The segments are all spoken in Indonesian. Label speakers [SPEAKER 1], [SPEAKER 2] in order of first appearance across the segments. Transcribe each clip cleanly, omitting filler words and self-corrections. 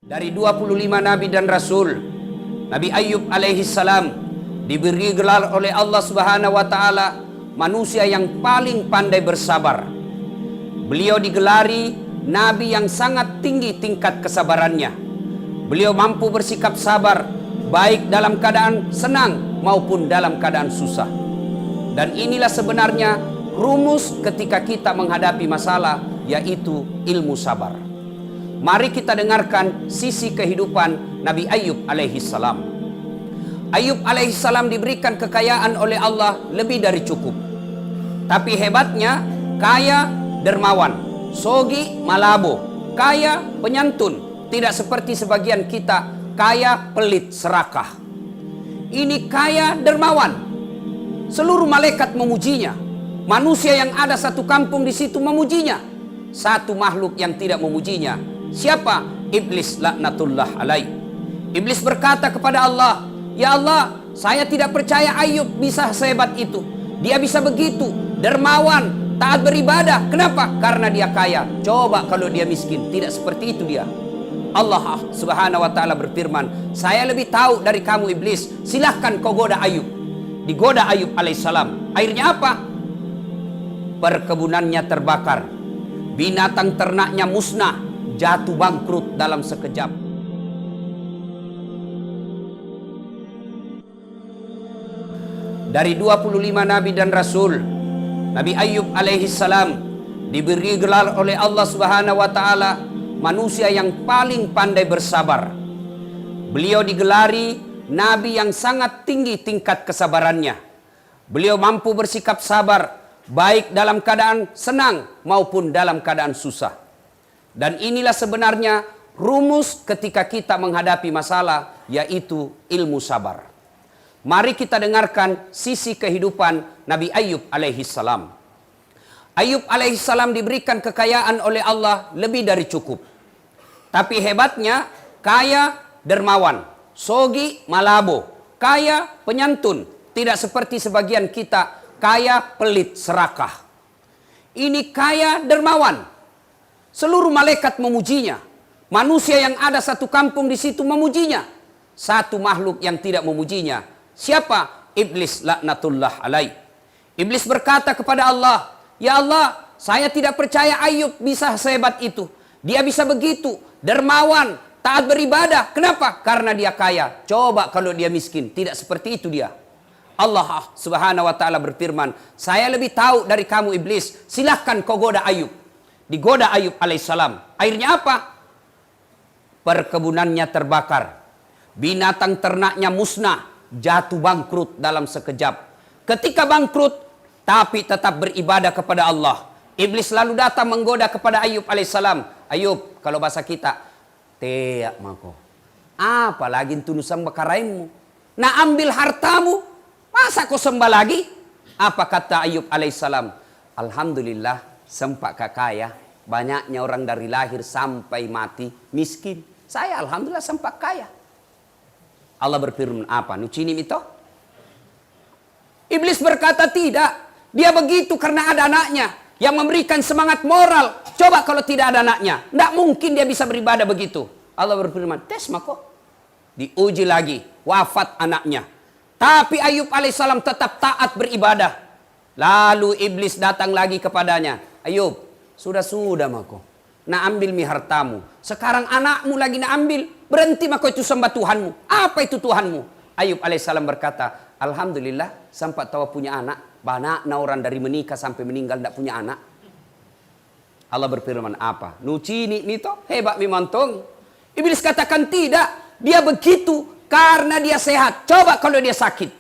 [SPEAKER 1] Dari 25 Nabi dan Rasul, Nabi Ayub alaihi salam diberi gelar oleh Allah Subhanahu wa Ta'ala manusia yang paling pandai bersabar. Beliau digelari Nabi yang sangat tinggi tingkat kesabarannya. Beliau mampu bersikap sabar baik dalam keadaan senang maupun dalam keadaan susah. Dan inilah sebenarnya rumus ketika kita menghadapi masalah, yaitu ilmu sabar. Mari kita dengarkan sisi kehidupan Nabi Ayub alaihi salam. Ayub alaihi salam diberikan kekayaan oleh Allah lebih dari cukup. Tapi hebatnya, kaya dermawan, sogi malabo, kaya penyantun, tidak seperti sebagian kita kaya pelit serakah. Ini kaya dermawan. Seluruh malaikat memujinya. Manusia yang ada satu kampung di situ memujinya. Satu makhluk yang tidak memujinya, siapa? Iblis laknatullah alaih. Iblis berkata kepada Allah, "Ya Allah, saya tidak percaya Ayub bisa sehebat itu. Dia bisa begitu, dermawan, taat beribadah. Kenapa? Karena dia kaya. Coba kalau dia miskin, tidak seperti itu dia." Allah Subhanahu wa Ta'ala berfirman, "Saya lebih tahu dari kamu iblis. Silahkan kau goda Ayub." Digoda Ayub alaihissalam. Akhirnya apa? Perkebunannya terbakar, binatang ternaknya musnah, jatuh bangkrut dalam sekejap. Dari 25 Nabi dan Rasul, Nabi Ayub alaihi salam diberi gelar oleh Allah Subhanahu wa Ta'ala manusia yang paling pandai bersabar. Beliau digelari Nabi yang sangat tinggi tingkat kesabarannya. Beliau mampu bersikap sabar baik dalam keadaan senang maupun dalam keadaan susah. Dan inilah sebenarnya rumus ketika kita menghadapi masalah, yaitu ilmu sabar. Mari kita dengarkan sisi kehidupan Nabi Ayub alaihi salam. Ayub alaihi salam diberikan kekayaan oleh Allah lebih dari cukup. Tapi hebatnya, kaya dermawan, sogi malabo, kaya penyantun, tidak seperti sebagian kita kaya pelit serakah. Ini kaya dermawan. Seluruh malaikat memujinya. Manusia yang ada satu kampung di situ memujinya. Satu makhluk yang tidak memujinya, siapa? Iblis laknatullah alaih. Iblis berkata kepada Allah, "Ya Allah, saya tidak percaya Ayub bisa sehebat itu. Dia bisa begitu, dermawan, taat beribadah. Kenapa? Karena dia kaya. Coba kalau dia miskin, tidak seperti itu dia." Allah Subhanahu wa Ta'ala berfirman, "Saya lebih tahu dari kamu iblis. Silahkan kau goda Ayub." Digoda Ayub alaihissalam. Akhirnya apa? Perkebunannya terbakar, binatang ternaknya musnah, jatuh bangkrut dalam sekejap. Ketika bangkrut, tapi tetap beribadah kepada Allah, iblis lalu datang menggoda kepada Ayub alaihissalam. "Ayub, kalau bahasa kita, teak mako. Apalagi tunusan bakaraimu. Nah, ambil hartamu, masa kau sembah lagi?" Apa kata Ayub alaihissalam? "Alhamdulillah, sempat kaya. Banyaknya orang dari lahir sampai mati miskin. Saya alhamdulillah sempat kaya." Allah berfirman apa? Nucinim itu? Iblis berkata tidak. Dia begitu karena ada anaknya yang memberikan semangat moral. Coba kalau tidak ada anaknya, tidak mungkin dia bisa beribadah begitu. Allah berfirman, tes mako. Diuji lagi, wafat anaknya. Tapi Ayub alaihissalam tetap taat beribadah. Lalu iblis datang lagi kepadanya. "Ayub, sudah mako. Nak ambil mi hartamu. Sekarang anakmu lagi nak ambil. Berhenti mako itu sembah Tuhanmu. Apa itu Tuhanmu?" Ayub alaihissalam berkata, "Alhamdulillah, sempat tahu punya anak. Banyak orang dari menikah sampai meninggal tidak punya anak." Allah berfirman apa? "Nucini mito, hebat mimantong." Iblis katakan tidak. Dia begitu karena dia sehat. Coba kalau dia sakit.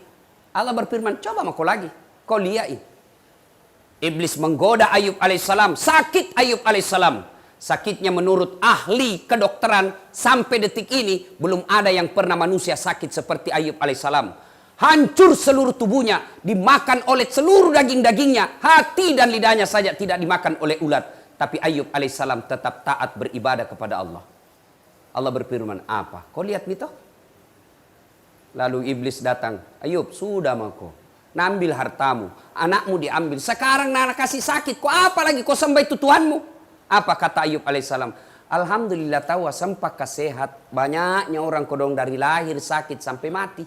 [SPEAKER 1] Allah berfirman, "Coba mako lagi. Kau lihat." Iblis menggoda Ayub alaihissalam. Sakit Ayub alaihissalam. Sakitnya menurut ahli kedokteran sampai detik ini belum ada yang pernah manusia sakit seperti Ayub alaihissalam. Hancur seluruh tubuhnya, dimakan oleh seluruh daging-dagingnya, hati dan lidahnya saja tidak dimakan oleh ulat. Tapi Ayub alaihissalam tetap taat beribadah kepada Allah. Allah berfirman apa? Kau lihat itu? Lalu iblis datang, "Ayub, sudah mako. Nambil hartamu, anakmu diambil. Sekarang nak kasih sakit, kau apa lagi kau sembah itu Tuhanmu?" Apa kata Ayub alaihissalam? Alhamdulillah tahu sempak sehat. Banyaknya orang kodong dari lahir sakit sampai mati.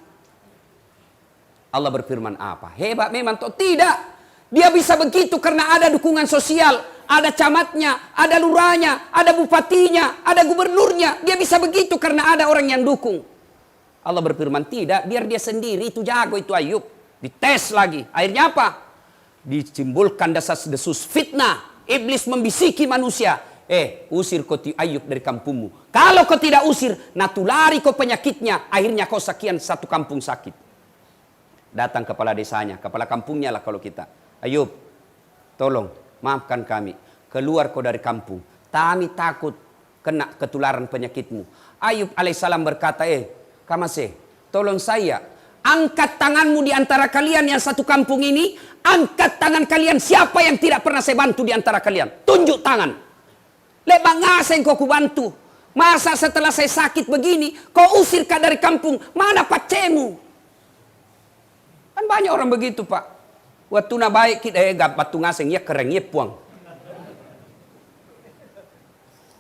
[SPEAKER 1] Allah berfirman apa? Hebat memang toh? Tidak. Dia bisa begitu karena ada dukungan sosial. Ada camatnya, ada lurahnya, ada bupatinya, ada gubernurnya. Dia bisa begitu karena ada orang yang dukung. Allah berfirman tidak. Biar dia sendiri itu jago itu Ayub. Dites lagi. Akhirnya apa? Ditimbulkan desas-desus fitnah. Iblis membisiki manusia. Usir kau Ayub dari kampungmu. Kalau kau tidak usir, natulari kau penyakitnya. Akhirnya kau sekian satu kampung sakit. Datang kepala desanya, kepala kampungnya lah kalau kita. Ayub, tolong maafkan kami. Keluar kau dari kampung. Kami takut kena ketularan penyakitmu. Ayub alaihissalam berkata, Kamase, tolong saya. Angkat tanganmu di antara kalian yang satu kampung ini. Angkat tangan kalian siapa yang tidak pernah saya bantu di antara kalian. Tunjuk tangan. Lebak ngaseng kau kubantu. Masa setelah saya sakit begini, kau usir kau dari kampung. Mana pacemu? Kan banyak orang begitu pak. Waktu na baik kita batu ngaseng ya keren ya puang.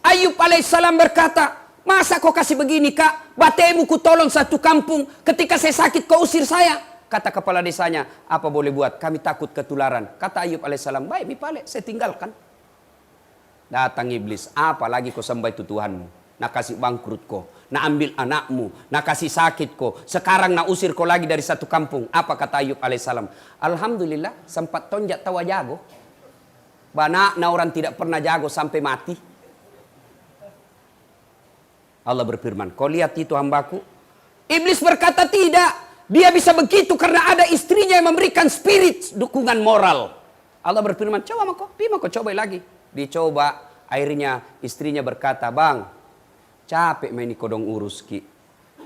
[SPEAKER 1] Ayub alaihissalam berkata, masa kau kasih begini kak? Batemu ku tolong satu kampung. Ketika saya sakit kau usir saya. Kata kepala desanya, apa boleh buat? Kami takut ketularan. Kata Ayub alaihissalam, baik mipale, saya tinggalkan. Datang iblis, apa lagi kau sembah itu Tuhanmu? Nak kasih bangkrut kau, nak ambil anakmu, nak kasih sakit kau. Sekarang nak usir kau lagi dari satu kampung. Apa kata Ayub alaihissalam? Alhamdulillah sempat tonjak tawa jago. Banyak orang tidak pernah jago sampai mati. Allah berfirman, kau lihat itu hambaku? Iblis berkata tidak. Dia bisa begitu karena ada istrinya yang memberikan spirit dukungan moral. Allah berfirman, coba kau, pima kau coba lagi. Dicoba, akhirnya istrinya berkata, bang, capek main kodong urus ki.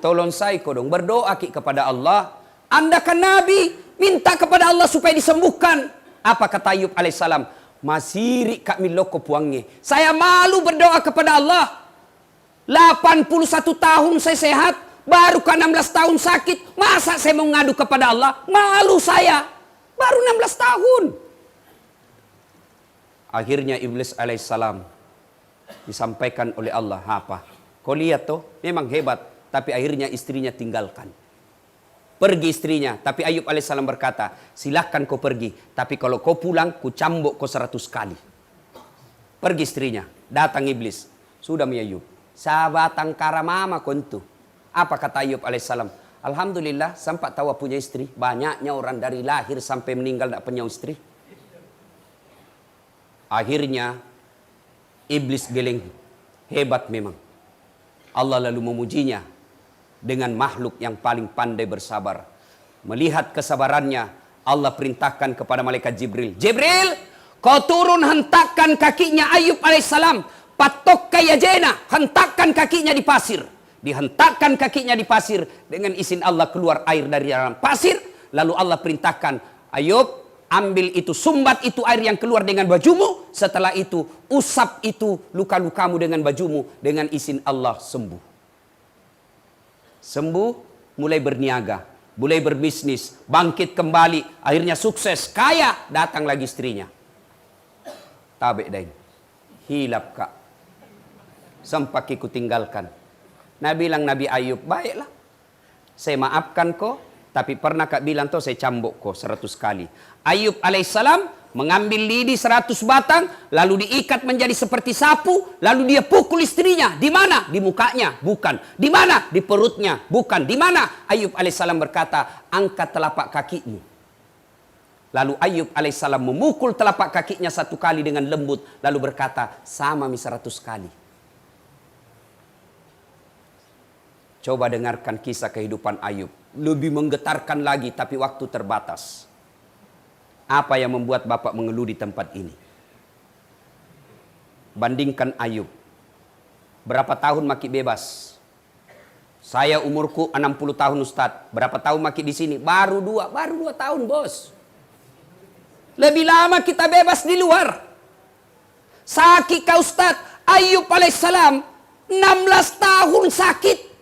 [SPEAKER 1] Tolong saya kodong berdoa ki kepada Allah. Anda kan Nabi, minta kepada Allah supaya disembuhkan. Apa kata Ayub alaihissalam? Masiri kak miloko puangnya. Saya malu berdoa kepada Allah. 81 tahun saya sehat, baru ke 16 tahun sakit. Masa saya mau ngadu kepada Allah? Malu saya. Baru 16 tahun. Akhirnya Iblis alaihissalam disampaikan oleh Allah apa? Kau lihat toh, memang hebat. Tapi akhirnya istrinya tinggalkan. Pergi istrinya. Tapi Ayub alaihissalam berkata, silakan kau pergi. Tapi kalau kau pulang, ku cambuk kau 100 kali. Pergi istrinya. Datang iblis. Sudah mi Ayub. Sabatang karamama kontu. Apa kata Ayub alaihissalam? Alhamdulillah, sempat tahu punya istri. Banyaknya orang dari lahir sampai meninggal tidak punya istri. Akhirnya, iblis geleng. Hebat memang. Allah lalu memujinya dengan makhluk yang paling pandai bersabar. Melihat kesabarannya, Allah perintahkan kepada malaikat Jibril. Jibril, kau turun hentakkan kakinya Ayub alaihissalam. Patok kaya jena, hentakkan kakinya di pasir. Dihentakkan kakinya di pasir. Dengan izin Allah keluar air dari dalam pasir. Lalu Allah perintahkan, Ayub, ambil itu, sumbat itu air yang keluar dengan bajumu. Setelah itu, usap itu luka-lukamu dengan bajumu. Dengan izin Allah sembuh. Sembuh, mulai berniaga. Mulai berbisnis. Bangkit kembali. Akhirnya sukses, kaya. Datang lagi istrinya. Tabek dain. Hilap kak. Sempak ku tinggalkan. Bilang Nabi Ayub, baiklah. Saya maafkan kau. Tapi pernah kak bilang tuh saya cambuk kau 100 kali. Ayub alaihissalam mengambil lidi 100 batang. Lalu diikat menjadi seperti sapu. Lalu dia pukul istrinya. Di mana? Di mukanya. Bukan. Di mana? Di perutnya. Bukan. Di mana? Ayub alaihissalam berkata, angkat telapak kakimu. Lalu Ayub alaihissalam memukul telapak kakinya 1 kali dengan lembut. Lalu berkata, sama mi 100 kali. Coba dengarkan kisah kehidupan Ayub. Lebih menggetarkan lagi tapi waktu terbatas. Apa yang membuat Bapak mengeluh di tempat ini? Bandingkan Ayub. Berapa tahun maki bebas? Saya umurku 60 tahun Ustadz. Berapa tahun maki di sini? Baru 2 tahun bos. Lebih lama kita bebas di luar. Sakit kau Ustadz. Ayub alaihissalam 16 tahun sakit.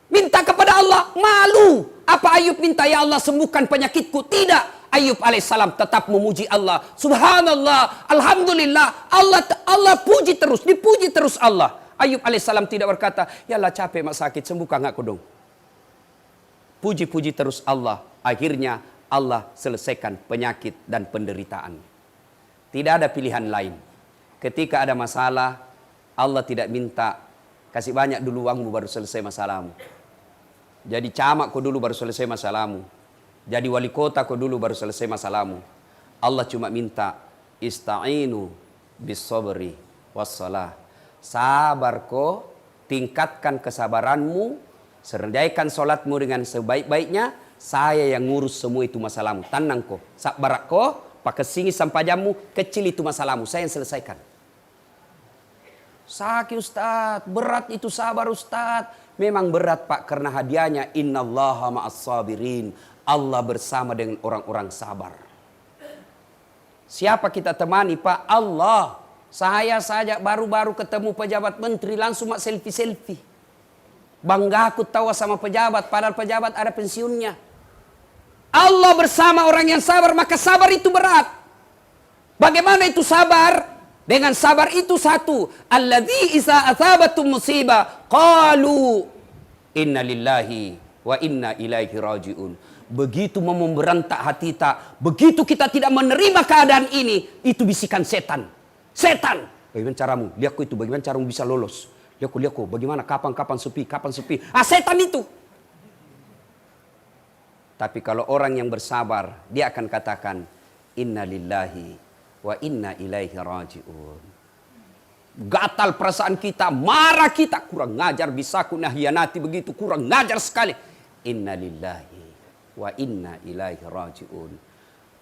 [SPEAKER 1] Minta kepada Allah, malu. Apa Ayub minta, ya Allah sembuhkan penyakitku? Tidak. Ayub alaihissalam tetap memuji Allah. Subhanallah, alhamdulillah, Allah puji terus, dipuji terus Allah. Ayub alaihissalam tidak berkata, ya Allah capek mak sakit, sembuhkan aku dong. Puji-puji terus Allah. Akhirnya Allah selesaikan penyakit dan penderitaan. Tidak ada pilihan lain. Ketika ada masalah, Allah tidak minta kasih banyak dulu uangmu baru selesai masalahmu. Jadi camat kau dulu baru selesai masalahmu. Jadi wali kota kau dulu baru selesai masalahmu. Allah cuma minta ista'inu bis sabri wassalah. Sabar kau, tingkatkan kesabaranmu, serdaikan solatmu dengan sebaik-baiknya. Saya yang ngurus semua itu masalahmu. Tenang kau, sabar kau, pakai singi sampai jammu, kecil itu masalahmu, saya yang selesaikan. Sakit Ustaz, berat itu sabar Ustaz. Memang berat Pak, karena hadiahnya innallaha ma'as sabirin. Allah bersama dengan orang-orang sabar. Siapa kita temani Pak? Allah. Saya saja baru-baru ketemu pejabat menteri langsung mak selfie-selfie. Bangga aku tawa sama pejabat, padahal pejabat ada pensiunnya. Allah bersama orang yang sabar, maka sabar itu berat. Bagaimana itu sabar? Dengan sabar itu satu, alladzi iza athabatum musibah qalu inna lillahi wa inna ilaihi rajiun. Begitu mau memberontak hati kita, begitu kita tidak menerima keadaan ini, itu bisikan setan. Setan, bagaimana caramu? Lihatku itu, bagaimana caramu bisa lolos? Lihatku, bagaimana kapan sepi? Setan itu. Tapi kalau orang yang bersabar, dia akan katakan inna lillahi wa inna ilaihi rajiun. Gatal perasaan kita, marah kita, kurang ngajar, bisa ku nahianati begitu, kurang ngajar sekali. Inna lillahi wa inna ilaihi rajiun.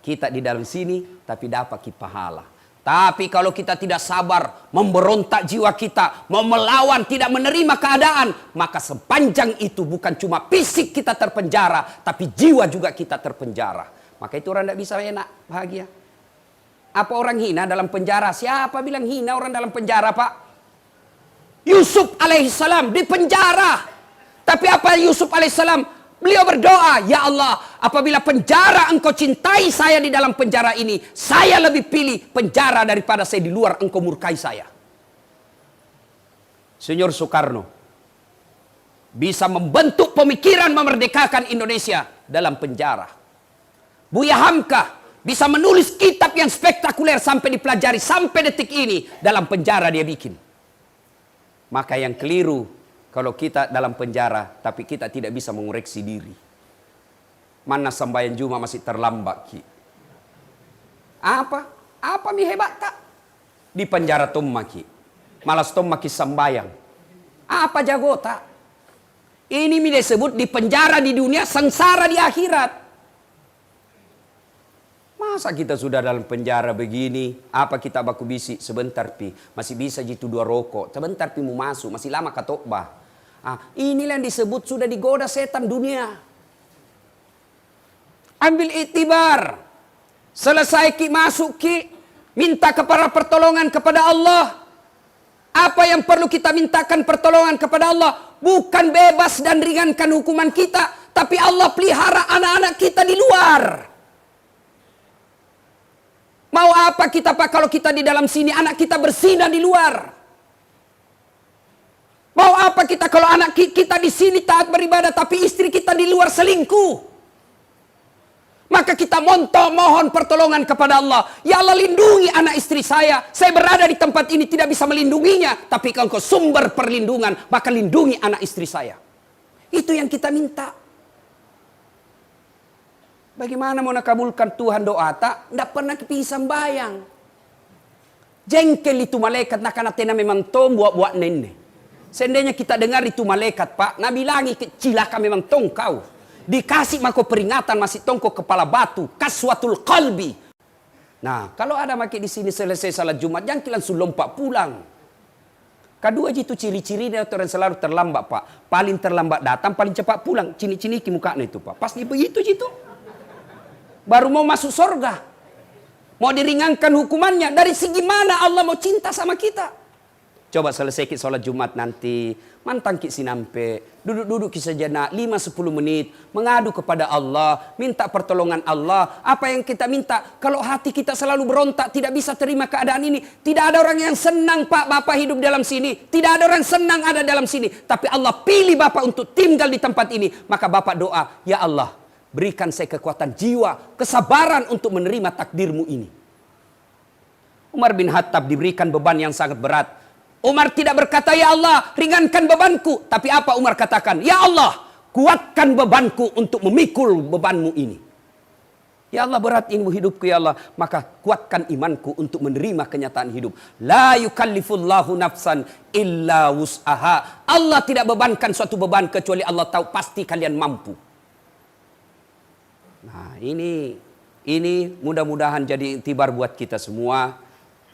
[SPEAKER 1] Kita di dalam sini tapi dapat pahala. Tapi kalau kita tidak sabar, memberontak jiwa kita, mau melawan, tidak menerima keadaan, maka sepanjang itu bukan cuma fisik kita terpenjara, tapi jiwa juga kita terpenjara. Maka itu orang tidak bisa enak, bahagia. Apa orang hina dalam penjara? Siapa bilang hina orang dalam penjara, Pak? Yusuf alaihissalam di penjara. Tapi apa Yusuf alaihissalam? Beliau berdoa, ya Allah, apabila penjara engkau cintai saya di dalam penjara ini, saya lebih pilih penjara daripada saya di luar engkau murkai saya. Senior Soekarno bisa membentuk pemikiran memerdekakan Indonesia dalam penjara. Buya Hamka bisa menulis kitab yang spektakuler sampai dipelajari sampai detik ini dalam penjara dia bikin. Maka yang keliru kalau kita dalam penjara tapi kita tidak bisa mengoreksi diri. Mana sembahyang Jumat masih terlambat Ki. Apa mi hebat tak? Di penjara tomma Ki. Malas tomma Ki sembahyang. Apa jago tak? Ini mi disebut di penjara di dunia, sengsara di akhirat. Masa kita sudah dalam penjara begini, apa kita baku bisi sebentar pi, masih bisa jitu 2 rokok, sebentar pi mau masuk, masih lama katokbah. Inilah yang disebut sudah digoda setan dunia. Ambil iktibar, selesai Ki masuk Ki, minta kepada pertolongan kepada Allah. Apa yang perlu kita mintakan pertolongan kepada Allah? Bukan bebas dan ringankan hukuman kita, tapi Allah pelihara anak-anak kita di luar. Mau apa kita Pak kalau kita di dalam sini, anak kita berzina di luar? Mau apa kita kalau anak kita di sini taat beribadah tapi istri kita di luar selingkuh? Maka kita mohon pertolongan kepada Allah. Ya Allah, lindungi anak istri saya. Saya berada di tempat ini tidak bisa melindunginya, tapi Engkau sumber perlindungan, maka lindungi anak istri saya. Itu yang kita minta. Bagaimana mau nakabulkan Tuhan doa tak? Tidak pernah kita sembahyang. Jengkel itu malaikat nak memang tom buat nenek. Seandainya kita dengar itu malaikat Pak, Nabi bilangi cilaka memang tongkau. Dikasih mako peringatan masih tongkau kepala batu, kaswatul qalbi. Nah, kalau ada maki di sini selesai salat Jumat, jangan langsung lompat pulang. Kedua itu ciri-cirinya orang selalu terlambat Pak. Paling terlambat datang, paling cepat pulang. Cini-cini ki mukanya itu Pak. Pas begitu gitu. Baru mau masuk surga. Mau diringankan hukumannya. Dari segi mana Allah mau cinta sama kita? Coba selesai ki sholat Jumat nanti, mantang ki sinampe, duduk-duduk ki sejenak 5-10 menit, mengadu kepada Allah, minta pertolongan Allah. Apa yang kita minta? Kalau hati kita selalu berontak, tidak bisa terima keadaan ini, tidak ada orang yang senang Pak Bapak hidup dalam sini, tidak ada orang senang ada dalam sini. Tapi Allah pilih Bapak untuk tinggal di tempat ini. Maka Bapak doa, ya Allah, berikan saya kekuatan jiwa, kesabaran untuk menerima takdirmu ini. Umar bin Khattab diberikan beban yang sangat berat. Umar tidak berkata, ya Allah, ringankan bebanku. Tapi apa Umar katakan? Ya Allah, kuatkan bebanku untuk memikul bebanmu ini. Ya Allah, berat ini hidupku ya Allah. Maka kuatkan imanku untuk menerima kenyataan hidup. La yukallifullahu nafsan illa wus'aha. Allah tidak bebankan suatu beban kecuali Allah tahu pasti kalian mampu. Nah ini mudah-mudahan jadi iktibar buat kita semua.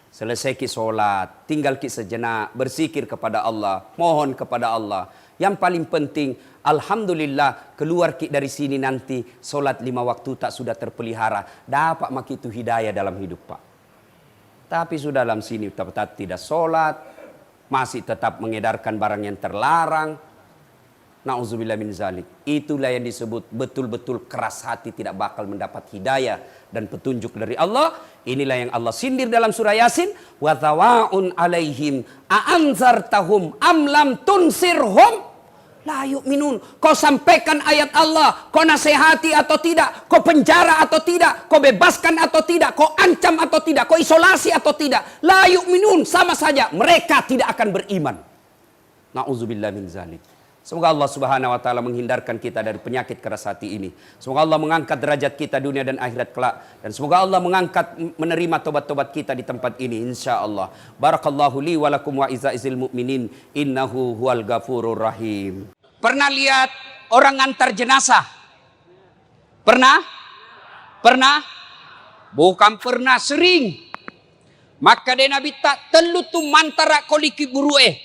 [SPEAKER 1] Selesai ki sholat, tinggal ki sejenak, berzikir kepada Allah, mohon kepada Allah. Yang paling penting, alhamdulillah keluar ki dari sini nanti sholat 5 waktu tak sudah terpelihara. Dapat mak itu hidayah dalam hidup Pak. Tapi sudah dalam sini tetap tidak sholat, masih tetap mengedarkan barang yang terlarang. Na'udzubillah min zalik. Itulah yang disebut betul-betul keras hati tidak bakal mendapat hidayah dan petunjuk dari Allah. Inilah yang Allah sindir dalam surah Yasin. Wa thawaun alaihim a'anzartahum am lam tunsirhum la yu'minun. Kau sampaikan ayat Allah, kau nasihati atau tidak, kau penjara atau tidak, kau bebaskan atau tidak, kau ancam atau tidak, kau isolasi atau tidak, la yu'minun, sama saja mereka tidak akan beriman. Na'udzubillah min zalik. Semoga Allah Subhanahu wa taala menghindarkan kita dari penyakit keras hati ini. Semoga Allah mengangkat derajat kita dunia dan akhirat kelak, dan semoga Allah menerima tobat-tobat kita di tempat ini insyaallah. Barakallahu li wa lakum wa izaizil mu'minin innahu huwal ghafurur rahim. Pernah lihat orang ngantar jenazah? Pernah? Pernah? Bukan pernah, sering. Maka dia Nabi tak telu tu mantara koliki burue.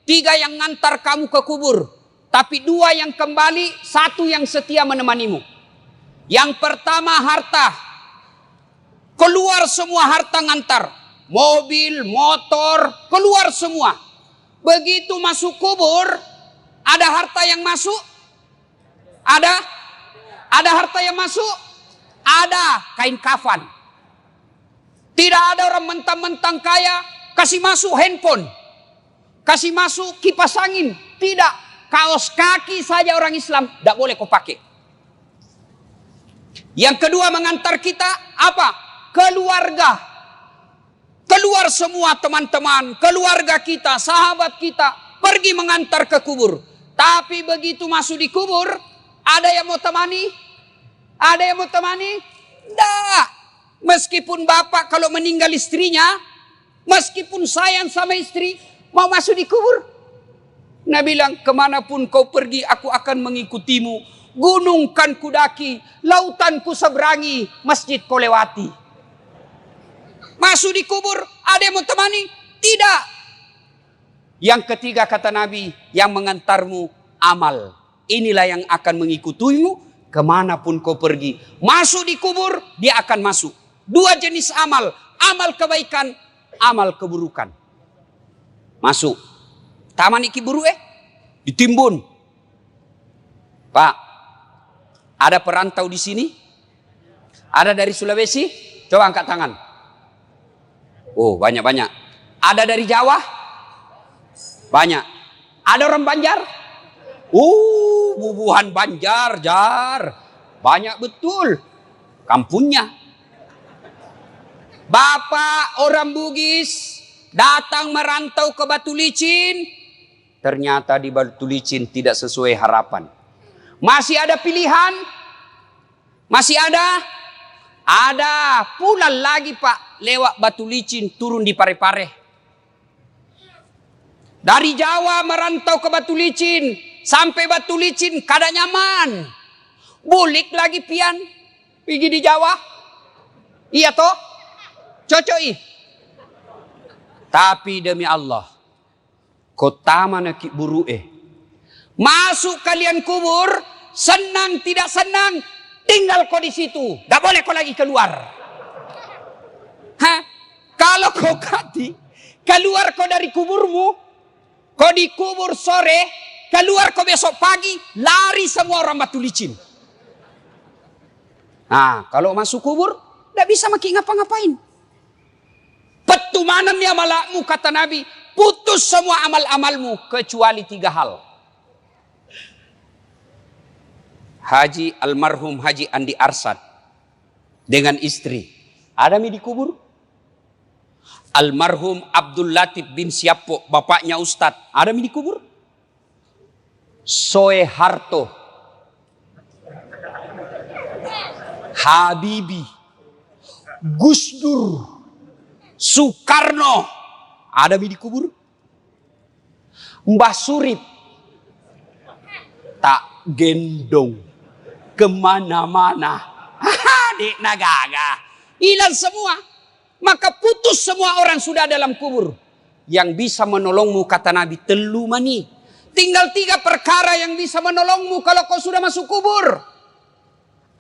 [SPEAKER 1] 3 yang ngantar kamu ke kubur, tapi 2 yang kembali, 1 yang setia menemanimu. Yang pertama harta. Keluar semua harta ngantar. Mobil, motor, keluar semua. Begitu masuk kubur, ada harta yang masuk? Ada harta yang masuk? Ada kain kafan. Tidak ada orang mentang-mentang kaya kasih masuk handphone, kasih masuk kipas angin. Tidak. Kaos kaki saja orang Islam tidak boleh kau pakai. Yang kedua mengantar kita apa? Keluarga. Keluar semua teman-teman, keluarga kita, sahabat kita, pergi mengantar ke kubur. Tapi begitu masuk di kubur, ada yang mau temani? Ada yang mau temani? Tidak. Meskipun bapak kalau meninggal istrinya, meskipun sayang sama istri, mau masuk di kubur, Nabi bilang, kemanapun kau pergi, aku akan mengikutimu. Gunung kan kudaki, lautan ku seberangi, masjid kau lewati. Masuk di kubur, ada yang mau temani? Tidak. Yang ketiga kata Nabi, yang mengantarmu amal. Inilah yang akan mengikutimu kemanapun kau pergi. Masuk di kubur, dia akan masuk. 2 jenis amal, amal kebaikan, amal keburukan. Masuk. Taman iki buru ditimbun. Pak, ada perantau di sini? Ada dari Sulawesi? Coba angkat tangan. Oh, banyak-banyak. Ada dari Jawa? Banyak. Ada orang Banjar? Bubuhan Banjar, Jar. Banyak betul. Kampungnya. Bapak orang Bugis datang merantau ke Batu Licin, ternyata di Batu Licin tidak sesuai harapan. Masih ada pilihan? Masih ada? Ada. Pulang lagi Pak, lewat Batu Licin, turun di Parepare. Dari Jawa merantau ke Batu Licin, sampai Batu Licin kada nyaman. Bulik lagi pian, pergi di Jawa. Iya toh? Cocok. Tapi demi Allah, kota mana ki buru masuk kalian kubur, senang tidak senang, tinggal kau di situ, tidak boleh kau lagi keluar. Kalau kau Keluar kau dari kuburmu, kau dikubur sore, keluar kau besok pagi, lari semua orang batu licin. Nah, kalau masuk kubur, tidak bisa makin ngapa-ngapain. Petumanan ya malakmu, kata Nabi, putus semua amal-amalmu, kecuali 3 hal. Haji almarhum Haji Andi Arsad dengan istri, ada mi dikubur. Almarhum Abdul Latif bin Siapo, bapaknya Ustadz, ada mi dikubur. Soeharto, Habibie, Gus Dur, Soekarno, ada mi dikubur. Mbah Surip tak gendong kemana-mana. Dek nagaga, hilang semua. Maka putus semua orang sudah dalam kubur. Yang bisa menolongmu, kata Nabi, telu mani. Tinggal 3 perkara yang bisa menolongmu kalau kau sudah masuk kubur.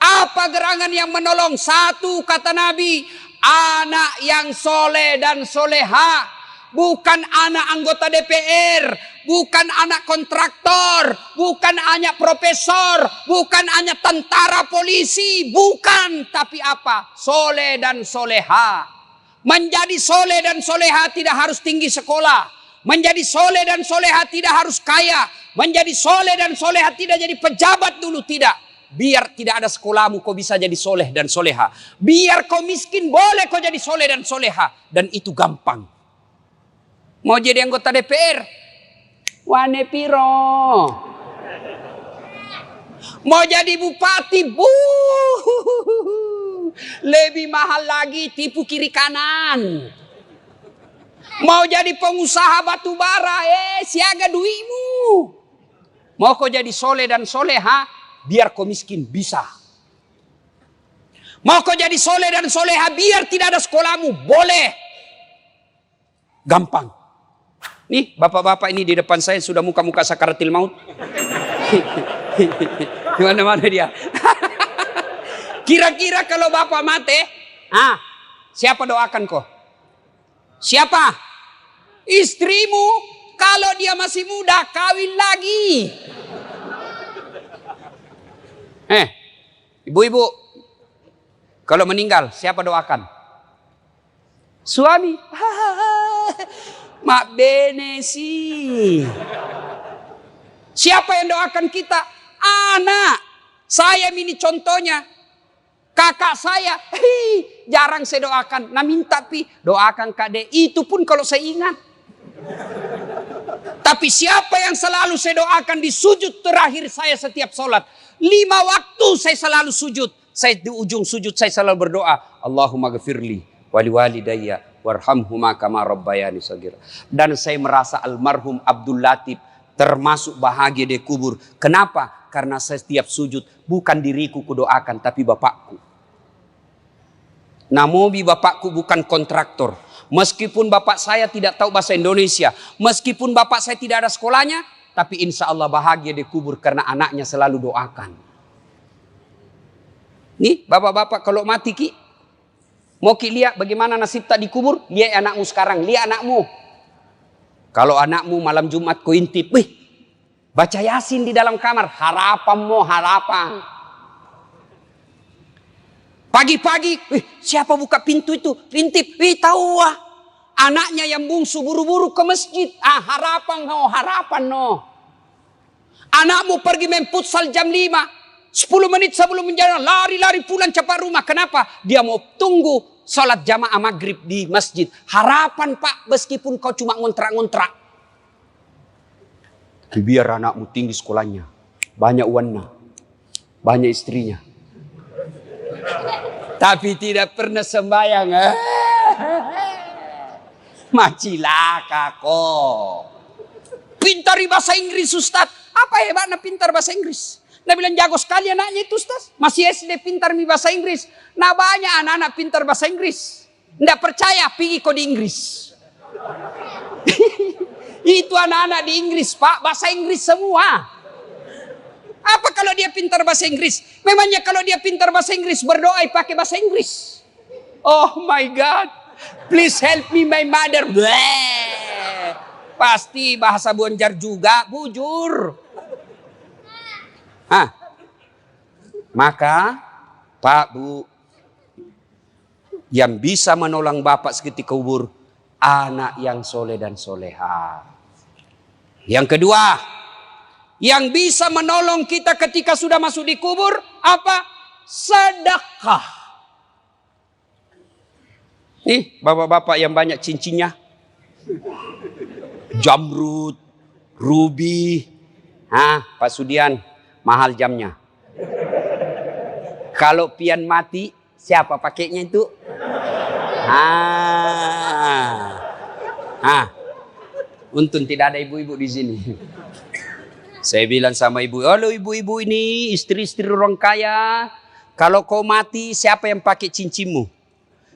[SPEAKER 1] Apa gerangan yang menolong? 1, kata Nabi, anak yang soleh dan soleha. Bukan anak anggota DPR, bukan anak kontraktor, bukan anak profesor, bukan anak tentara polisi, bukan. Tapi apa? Soleh dan soleha. Menjadi soleh dan soleha tidak harus tinggi sekolah. Menjadi soleh dan soleha tidak harus kaya. Menjadi soleh dan soleha tidak jadi pejabat dulu, tidak. Biar tidak ada sekolahmu kau bisa jadi soleh dan soleha. Biar kau miskin boleh kau jadi soleh dan soleha. Dan itu gampang. Mau jadi anggota DPR? Wane piro. Mau jadi bupati? Lebih mahal lagi, tipu kiri kanan. Mau jadi pengusaha batu bara? Siaga duitmu. Mau kau jadi soleh dan soleha? Biar kau miskin, bisa. Mau kau jadi soleh dan soleha? Biar tidak ada sekolahmu, boleh. Gampang. Nih, bapak-bapak ini di depan saya sudah muka-muka sakaratil maut. Di mana-mana dia. Kira-kira kalau bapak mati, siapa doakan kau? Siapa? Istrimu. Kalau dia masih muda, kawin lagi. Ibu-ibu, kalau meninggal, siapa doakan? Suami. Mak bene sih. Siapa yang doakan kita? Anak. Saya ini contohnya. Kakak saya, jarang saya doakan. Nah minta doakan Kak. Itu pun kalau saya ingat. Tapi siapa yang selalu saya doakan di sujud terakhir saya setiap sholat? 5 waktu saya selalu sujud. Saya di ujung sujud saya selalu berdoa. Allahumma ghafirli wali walidayya warhamhuma kama rabbayani shaghira. Dan saya merasa almarhum Abdul Latif termasuk bahagia di kubur. Kenapa? Karena saya setiap sujud bukan diriku kudoakan tapi bapakku. Namobi bapakku bukan kontraktor. Meskipun bapak saya tidak tahu bahasa Indonesia, meskipun bapak saya tidak ada sekolahnya, tapi insya Allah bahagia di kubur karena anaknya selalu doakan. Nih bapak-bapak kalau mati ki, mau ki lihat bagaimana nasib tak dikubur? Lihat anakmu sekarang, lihat anakmu. Kalau anakmu malam Jumat kau intip, baca Yasin di dalam kamar, harapan. Pagi-pagi, siapa buka pintu itu? Intip, tahu wah. Anaknya yang bungsu buru-buru ke masjid. Harapan no. Anakmu pergi main futsal jam 5. 10 menit sebelum menjalan, lari-lari pulang cepat rumah. Kenapa? Dia mau tunggu sholat jamaah maghrib di masjid. Harapan pak, meskipun kau cuma ngontrak-ngontrak. Biar anakmu tinggi sekolahnya. Banyak uangnya. Banyak istrinya. Tapi tidak pernah sembahyang. Macilaka kok. Pintar bahasa Inggris Ustaz. Apa hebatnya pintar bahasa Inggris? Nah bilang jago sekali anaknya itu Ustaz. Masih SD pintar bahasa Inggris. Nah banyak anak-anak pintar bahasa Inggris. Nggak percaya pergi kok di Inggris. Itu anak-anak di Inggris pak. Bahasa Inggris semua. Apa kalau dia pintar bahasa Inggris? Memangnya kalau dia pintar bahasa Inggris berdoa pakai bahasa Inggris. Oh my God. Please help me my mother. Bleh. Pasti bahasa Bonjar juga, bujur. Maka Pak Bu, yang bisa menolong bapak seketika kubur, anak yang soleh dan soleha. Yang kedua, yang bisa menolong kita ketika sudah masuk di kubur, apa? Sedekah. Nih, bapak-bapak yang banyak cincinnya. Jamrud, ruby. Pak Sudian, mahal jamnya. Kalau pian mati, siapa pakainya itu? Untung tidak ada ibu-ibu di sini. Saya bilang sama ibu, halo ibu-ibu ini, istri-istri orang kaya. Kalau kau mati, siapa yang pakai cincinmu?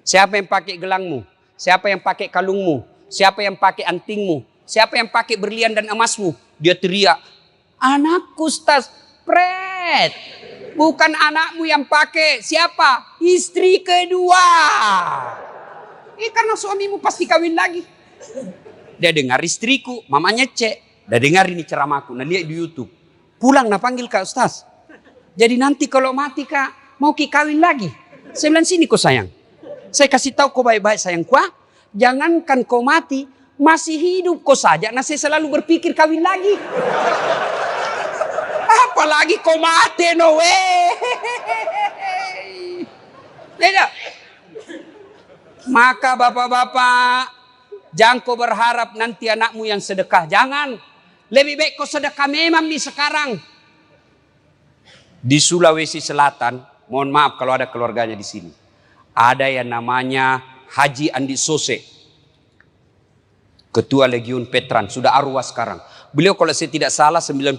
[SPEAKER 1] Siapa yang pakai gelangmu? Siapa yang pakai kalungmu? Siapa yang pakai antingmu? Siapa yang pakai berlian dan emasmu? Dia teriak, anakku Ustaz, pret. Bukan anakmu yang pakai. Siapa? Istri kedua. Karena suamimu pasti kawin lagi. Dia dengar istriku, mamanya cek. Dia dengar ini ceramahku, nah lihat di YouTube. Pulang nah panggil Kak Ustaz. Jadi nanti kalau mati Kak, mau ki kawin lagi. Saya bilang sini kau sayang. Saya kasih tahu kau baik-baik sayangku. Jangankan kau mati, masih hidup kau saja. Nah saya selalu berpikir kawin lagi. Apalagi kau mati no way. Tidak. Maka bapak-bapak, jangan kau berharap nanti anakmu yang sedekah. Jangan. Lebih baik kau sedekah memang di sekarang. Di Sulawesi Selatan, mohon maaf kalau ada keluarganya di sini. Ada yang namanya Haji Andi Sose. Ketua Legiun Petran, sudah arwah sekarang. Beliau kalau saya tidak salah 99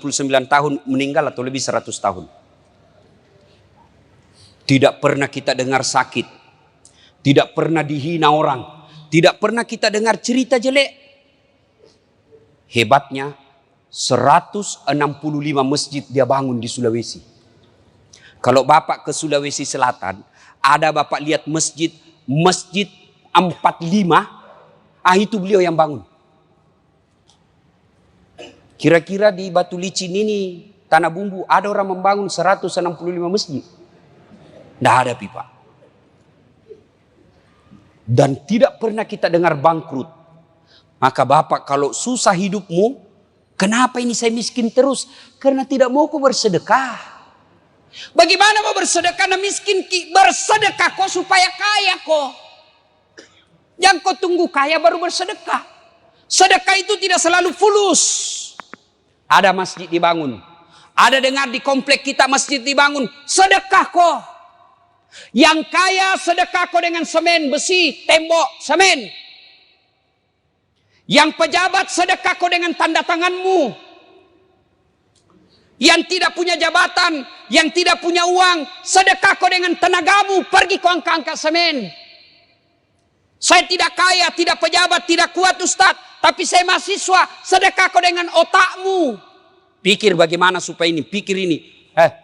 [SPEAKER 1] tahun meninggal atau lebih 100 tahun. Tidak pernah kita dengar sakit. Tidak pernah dihina orang. Tidak pernah kita dengar cerita jelek. Hebatnya 165 masjid dia bangun di Sulawesi. Kalau Bapak ke Sulawesi Selatan, ada Bapak lihat masjid 45, itu beliau yang bangun. Kira-kira di Batu Licin ini, Tanah Bumbu, ada orang membangun 165 masjid. Tidak ada pipa. Dan tidak pernah kita dengar bangkrut. Maka Bapak kalau susah hidupmu, kenapa ini saya miskin terus? Karena tidak mau kau bersedekah. Bagaimana mau bersedekah dan miskin? Bersedekah kau supaya kaya kau. Jangan kau tunggu kaya baru bersedekah. Sedekah itu tidak selalu fulus. Ada masjid dibangun. Ada dengar di komplek kita masjid dibangun. Sedekah kau. Yang kaya sedekah kau dengan semen, besi, tembok, semen. Yang pejabat sedekah kau dengan tanda tanganmu. Yang tidak punya jabatan, yang tidak punya uang, sedekah kau dengan tenagamu. Pergi kau angkat-angkat semen. Saya tidak kaya, tidak pejabat, tidak kuat Ustaz. Tapi saya mahasiswa, sedekah kau dengan otakmu. Pikir bagaimana supaya ini, pikir ini.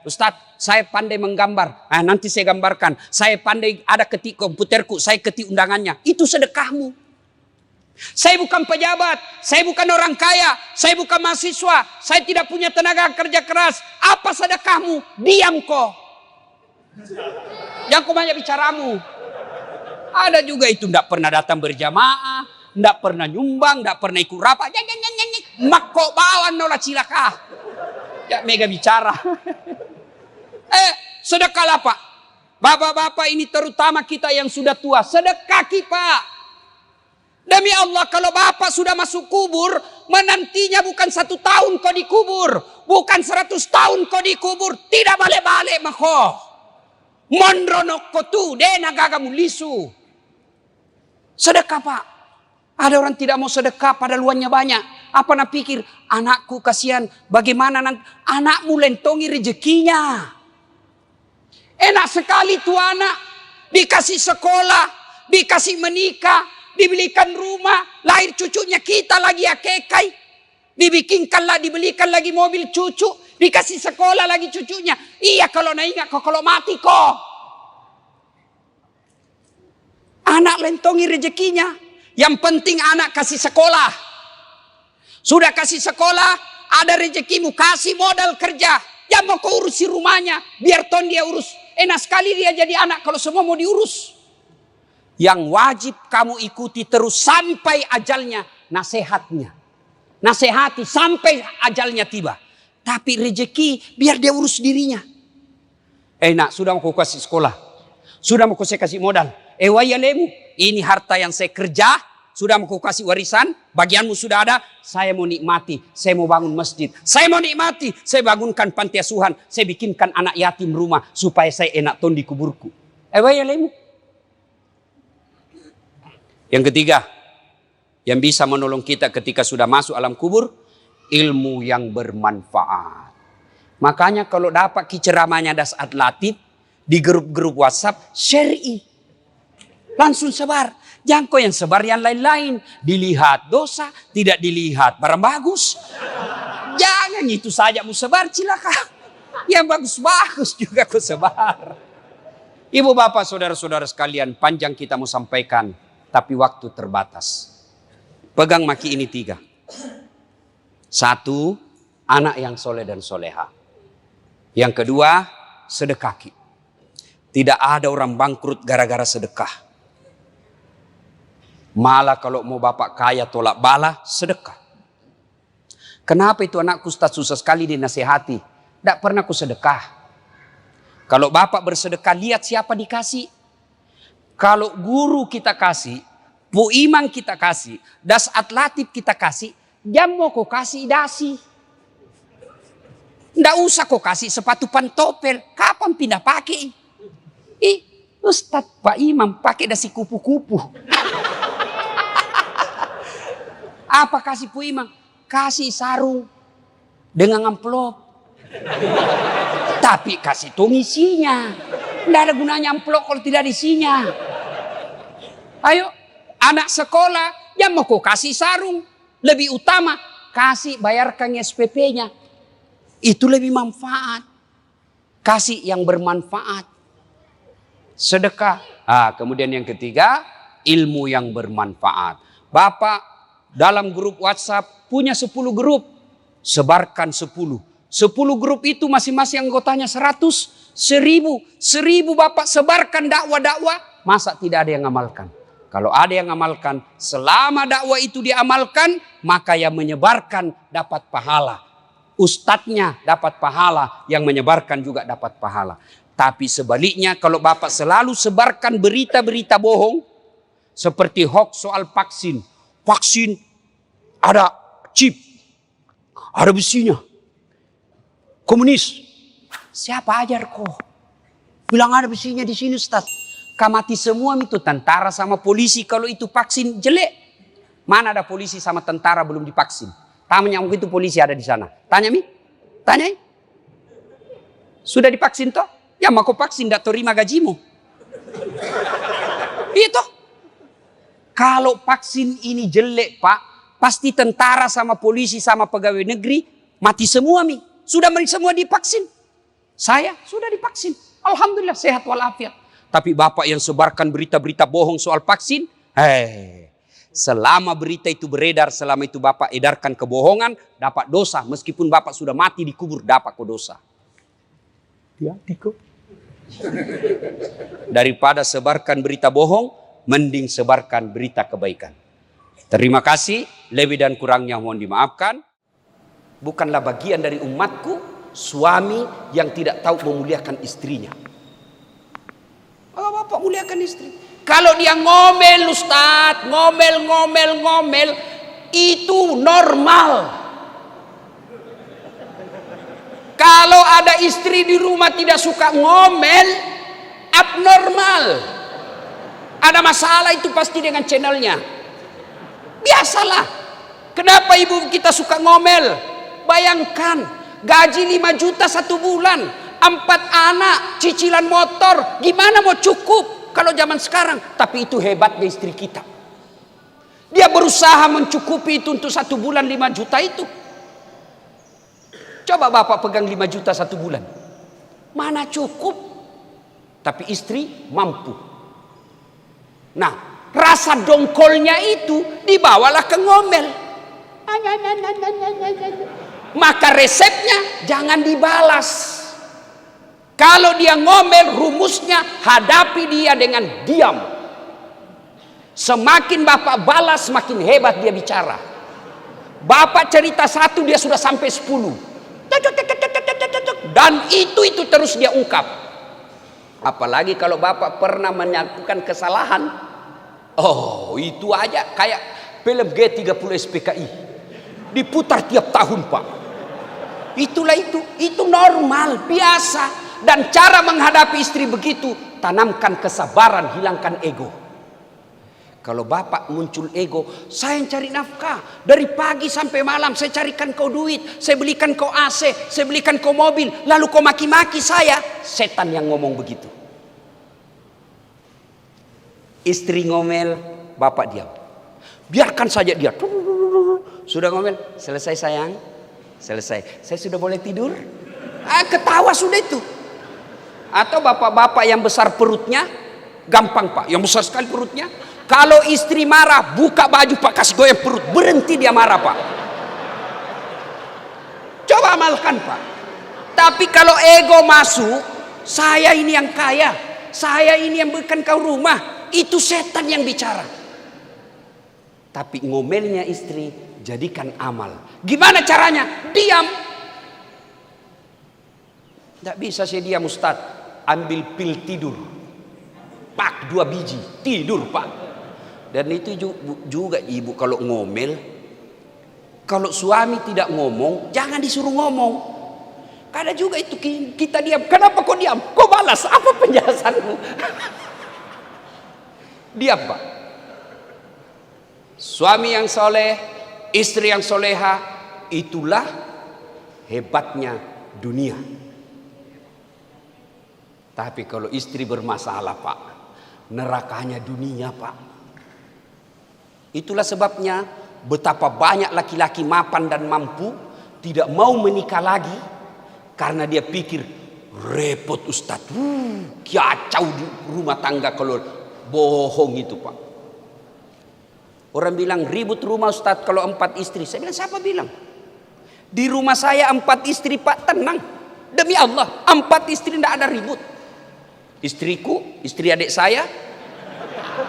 [SPEAKER 1] Ustaz, saya pandai menggambar. Nanti saya gambarkan. Saya pandai ada ketik komputerku, saya ketik undangannya. Itu sedekahmu. Saya bukan pejabat, saya bukan orang kaya, saya bukan mahasiswa, saya tidak punya tenaga kerja keras. Apa sedekahmu? Diam kau. Jangan kau banyak bicaramu. Ada juga itu tidak pernah datang berjamaah, tidak pernah nyumbang, tidak pernah ikut rapat. Mak kok bawa nolak cilaka. Ya mega bicara. Sedekahlah Pak. Bapak-bapak ini terutama kita yang sudah tua. Sedekah Pak. Demi Allah kalau Bapak sudah masuk kubur. Menantinya bukan 1 tahun kau dikubur. Bukan 100 tahun kau dikubur. Tidak balik-balik mako. Mondronok kau tu. Dena gagamu lisu. Sedekah Pak. Ada orang tidak mau sedekah padahal uangnya banyak. Apa nak pikir? Anakku kasihan. Bagaimana nanti? Anakmu lentongi rezekinya. Enak sekali tuh anak. Dikasih sekolah. Dikasih menikah. Dibelikan rumah. Lahir cucunya kita lagi akekai. Dibelikan lagi mobil cucu. Dikasih sekolah lagi cucunya. Iya kalau nak ingat kok kalau mati kok. Anak lentongi rezekinya. Yang penting anak kasih sekolah. Sudah kasih sekolah, ada rezekimu, kasih modal kerja. Ya mau kau urusi rumahnya, biar ton dia urus. Enak sekali dia jadi anak kalau semua mau diurus. Yang wajib kamu ikuti terus sampai ajalnya, nasihatnya. Nasihati sampai ajalnya tiba. Tapi rezeki biar dia urus dirinya. Nak, sudah mau kau kasih sekolah. Sudah mau kau kasih modal. Wayalemu, ini harta yang saya kerja. Sudah mau kau kasih warisan. Bagianmu sudah ada. Saya mau nikmati. Saya mau bangun masjid. Saya mau nikmati. Saya bangunkan panti asuhan. Saya bikinkan anak yatim rumah. Supaya saya enak ton di kuburku. Wayalemu. Yang ketiga. Yang bisa menolong kita ketika sudah masuk alam kubur. Ilmu yang bermanfaat. Makanya kalau dapat ceramahnya Das Latif. Di grup-grup WhatsApp. Syar'i. Langsung sebar. Jangan kau yang sebar yang lain-lain. Dilihat dosa. Tidak dilihat barang bagus. Jangan itu saja mau sebar cilaka. Yang bagus-bagus juga kau sebar. Ibu bapak saudara-saudara sekalian. Panjang kita mau sampaikan. Tapi waktu terbatas. Pegang maki ini 3. 1. Anak yang soleh dan soleha. Yang kedua. Sedekah. Tidak ada orang bangkrut gara-gara sedekah. Malah kalau mau bapak kaya tolak bala, sedekah. Kenapa itu anakku Ustaz susah sekali dinasihati? Tidak pernah ku sedekah. Kalau bapak bersedekah, lihat siapa dikasih. Kalau guru kita kasih, Bu Imam kita kasih, Das Latif kita kasih, jam mau kau kasih dasi. Tidak usah kau kasih sepatu pantopel. Kapan pindah pakai? Ustaz Pak Imam pakai dasi kupu-kupu. Apa kasih Bu Imam? Kasih sarung dengan amplop. Tapi kasih tong isinya. Tidak ada gunanya amplop kalau tidak ada isinya. Ayo, anak sekolah, yang mau kau kasih sarung. Lebih utama, kasih bayarkan SPP-nya. Itu lebih manfaat. Kasih yang bermanfaat. Sedekah. Kemudian yang ketiga, ilmu yang bermanfaat. Bapak dalam grup WhatsApp punya 10 grup. Sebarkan 10. 10 grup itu masing-masing anggotanya 100, 1000. 1000 bapak sebarkan dakwah-dakwah. Masa tidak ada yang ngamalkan? Kalau ada yang ngamalkan, selama dakwah itu diamalkan, maka yang menyebarkan dapat pahala. Ustadznya dapat pahala, yang menyebarkan juga dapat pahala. Tapi sebaliknya kalau bapak selalu sebarkan berita-berita bohong, seperti hoax soal vaksin. Vaksin ada chip, ada besinya. Komunis. Siapa ajar kau? Bilang ada besinya di sini Ustaz. Kamati semua itu tentara sama polisi kalau itu vaksin jelek. Mana ada polisi sama tentara belum divaksin? Tanya itu polisi ada di sana. Tanya Mi. Tanya. Sudah divaksin toh? Ya mau kau vaksin tidak terima gajimu. Itu. Kalau vaksin ini jelek Pak, pasti tentara sama polisi sama pegawai negeri mati semua Mi. Sudah semua divaksin. Saya sudah divaksin. Alhamdulillah sehat walafiat. Tapi Bapak yang sebarkan berita-berita bohong soal vaksin, selama berita itu beredar, selama itu Bapak edarkan kebohongan, dapat dosa. Meskipun Bapak sudah mati dikubur, dapat kok dosa. Hati-hati kok. Daripada sebarkan berita bohong, mending sebarkan berita kebaikan. Terima kasih, lebih dan kurangnya mohon dimaafkan. Bukanlah bagian dari umatku suami yang tidak tahu memuliakan istrinya. Bapak muliakan istri. Kalau dia ngomel Ustaz, ngomel, itu normal. Kalau ada istri di rumah tidak suka ngomel, abnormal. Ada masalah itu pasti dengan channelnya. Biasalah. Kenapa ibu kita suka ngomel? Bayangkan, gaji 5 juta 1 bulan, 4 anak, cicilan motor, gimana mau cukup kalau zaman sekarang? Tapi itu hebatnya istri kita. Dia berusaha mencukupi itu untuk 1 bulan 5 juta itu. Coba Bapak pegang 5 juta 1 bulan. Mana cukup? Tapi istri mampu. Nah, Rasa dongkolnya itu dibawalah ke ngomel. Maka resepnya jangan dibalas. Kalau dia ngomel, rumusnya hadapi dia dengan diam. Semakin bapak balas, semakin hebat dia bicara. Bapak cerita satu, dia sudah sampai 10. Dan itu terus dia ungkap. Apalagi kalau bapak pernah melakukan kesalahan. Oh, itu aja kayak film G30 SPKI. Diputar tiap tahun, Pak. Itulah itu normal, biasa. Dan cara menghadapi istri begitu, tanamkan kesabaran, hilangkan ego. Kalau bapak muncul ego, saya yang cari nafkah. Dari pagi sampai malam saya carikan kau duit, saya belikan kau AC, saya belikan kau mobil. Lalu kau maki-maki saya. Setan yang ngomong begitu. Istri ngomel, bapak diam. Biarkan saja dia. Sudah ngomel, selesai sayang, selesai. Saya sudah boleh tidur? Ketawa sudah itu. Atau bapak-bapak yang besar perutnya, gampang Pak, yang besar sekali perutnya. Kalau istri marah, buka baju Pak, kasih goyang perut, berhenti dia marah Pak. Coba amalkan Pak. Tapi kalau ego masuk, saya ini yang kaya, saya ini yang berikan kau rumah, itu setan yang bicara. Tapi ngomelnya istri, jadikan amal. Gimana caranya? Diam. Tidak bisa saya diam Ustaz. Ambil pil tidur. Pak 2 biji, tidur Pak. Dan itu juga ibu kalau ngomel. Kalau suami tidak ngomong, jangan disuruh ngomong. Kadang juga itu kita diam. Kenapa kau diam? Kau balas. Apa penjelasanmu? Diam Pak. Suami yang soleh, istri yang soleha, itulah hebatnya dunia. Tapi kalau istri bermasalah Pak, nerakanya dunia Pak. Itulah sebabnya betapa banyak laki-laki mapan dan mampu tidak mau menikah lagi. Karena dia pikir repot Ustadz. Kacau di rumah tangga kalau bohong itu Pak. Orang bilang ribut rumah Ustadz kalau 4 istri. Saya bilang siapa bilang? Di rumah saya 4 istri Pak, tenang. Demi Allah 4 istri tidak ada ribut. Istriku, istri adik saya,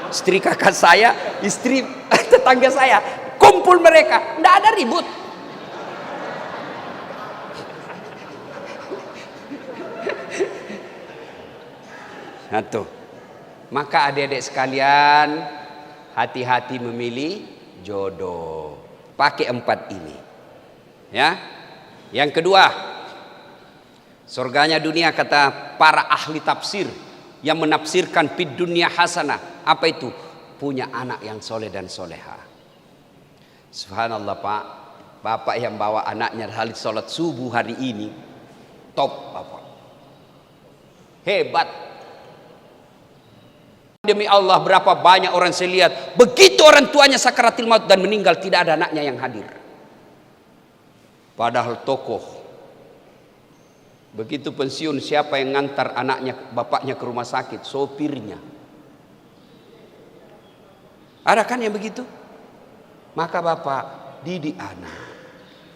[SPEAKER 1] istri kakak saya, istri tetangga saya, kumpul mereka, tidak ada ribut. Satu. Maka adik-adik sekalian, hati-hati memilih jodoh. Pakai 4 ini. Ya. Yang kedua, surganya dunia kata para ahli tafsir yang menafsirkan fid dunya hasanah. Apa itu? Punya anak yang soleh dan soleha. Subhanallah Pak. Bapak yang bawa anaknya hari sholat subuh hari ini. Top Bapak. Hebat. Demi Allah berapa banyak orang saya lihat. Begitu orang tuanya sakaratil maut dan meninggal, tidak ada anaknya yang hadir. Padahal tokoh. Begitu pensiun, siapa yang ngantar anaknya, bapaknya ke rumah sakit? Sopirnya. Ada kan yang begitu? Maka bapak didik anak.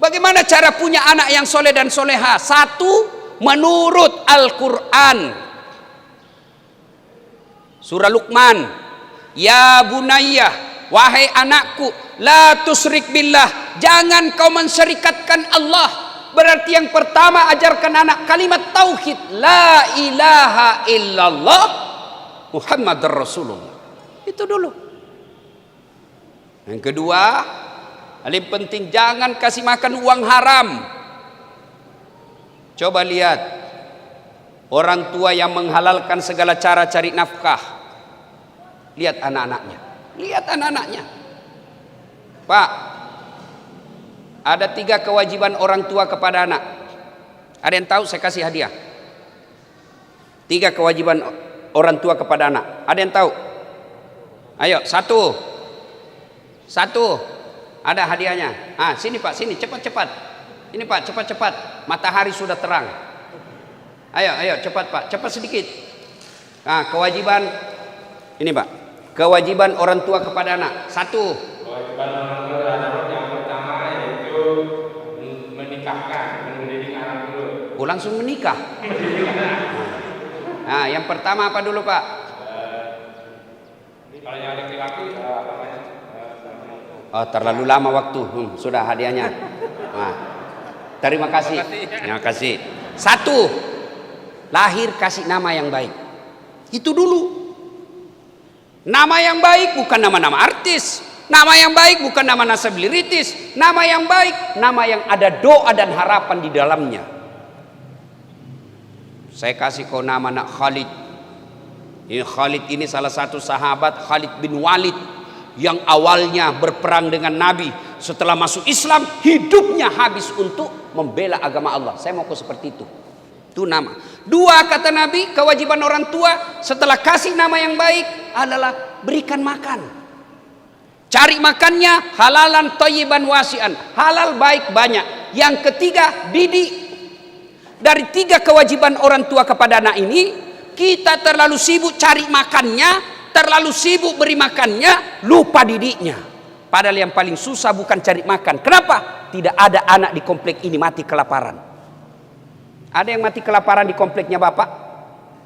[SPEAKER 1] Bagaimana cara punya anak yang soleh dan soleha? 1, menurut Al-Quran. Surah Luqman. Ya bunayyah, wahai anakku, la tusrik billah. Jangan kau mensyirikatkan Allah. Berarti yang pertama ajarkan anak kalimat tauhid, la ilaha illallah Muhammadur Rasulullah. Itu dulu. Yang kedua, paling penting jangan kasih makan uang haram. Coba lihat orang tua yang menghalalkan segala cara cari nafkah. Lihat anak-anaknya. Lihat anak-anaknya. Pak, ada 3 kewajiban orang tua kepada anak. Ada yang tahu? Saya kasih hadiah. 3 kewajiban orang tua kepada anak. Ada yang tahu? Ayo, 1. Ada hadiahnya. Sini Pak, sini cepat-cepat. Ini Pak, cepat-cepat. Matahari sudah terang. Ayo cepat Pak, cepat sedikit. Kewajiban ini Pak. Kewajiban orang tua kepada anak. Satu.
[SPEAKER 2] Kewajiban orang tua terhadap anak yang pertama yaitu menikahkan, mendidik anak dulu.
[SPEAKER 1] Oh, langsung menikah. Nah, yang pertama apa dulu, Pak?
[SPEAKER 2] Kalau yang laki-laki apa namanya?
[SPEAKER 1] Oh, terlalu lama waktu. Sudah hadiahnya. Nah, terima kasih. Terima kasih. Satu, lahir kasih nama yang baik. Itu dulu. Nama yang baik bukan nama-nama artis. Nama yang baik bukan nama nasabilitis. Nama yang baik, nama yang ada doa dan harapan di dalamnya. Saya kasih kau nama nak Khalid. Ini Khalid ini salah satu sahabat, Khalid bin Walid, yang awalnya berperang dengan Nabi. Setelah masuk Islam, hidupnya habis untuk membela agama Allah. Saya mau kau seperti itu. Itu nama. Dua, kata Nabi, kewajiban orang tua setelah kasih nama yang baik adalah berikan makan. Cari makannya halalan thayyiban wasi'an. Halal baik banyak. Yang ketiga, didik. Dari tiga kewajiban orang tua kepada anak ini, kita terlalu sibuk cari makannya, terlalu sibuk beri makannya, lupa didiknya. Padahal yang paling susah bukan cari makan. Kenapa? Tidak ada anak di komplek ini mati kelaparan. Ada yang mati kelaparan di kompleknya Bapak?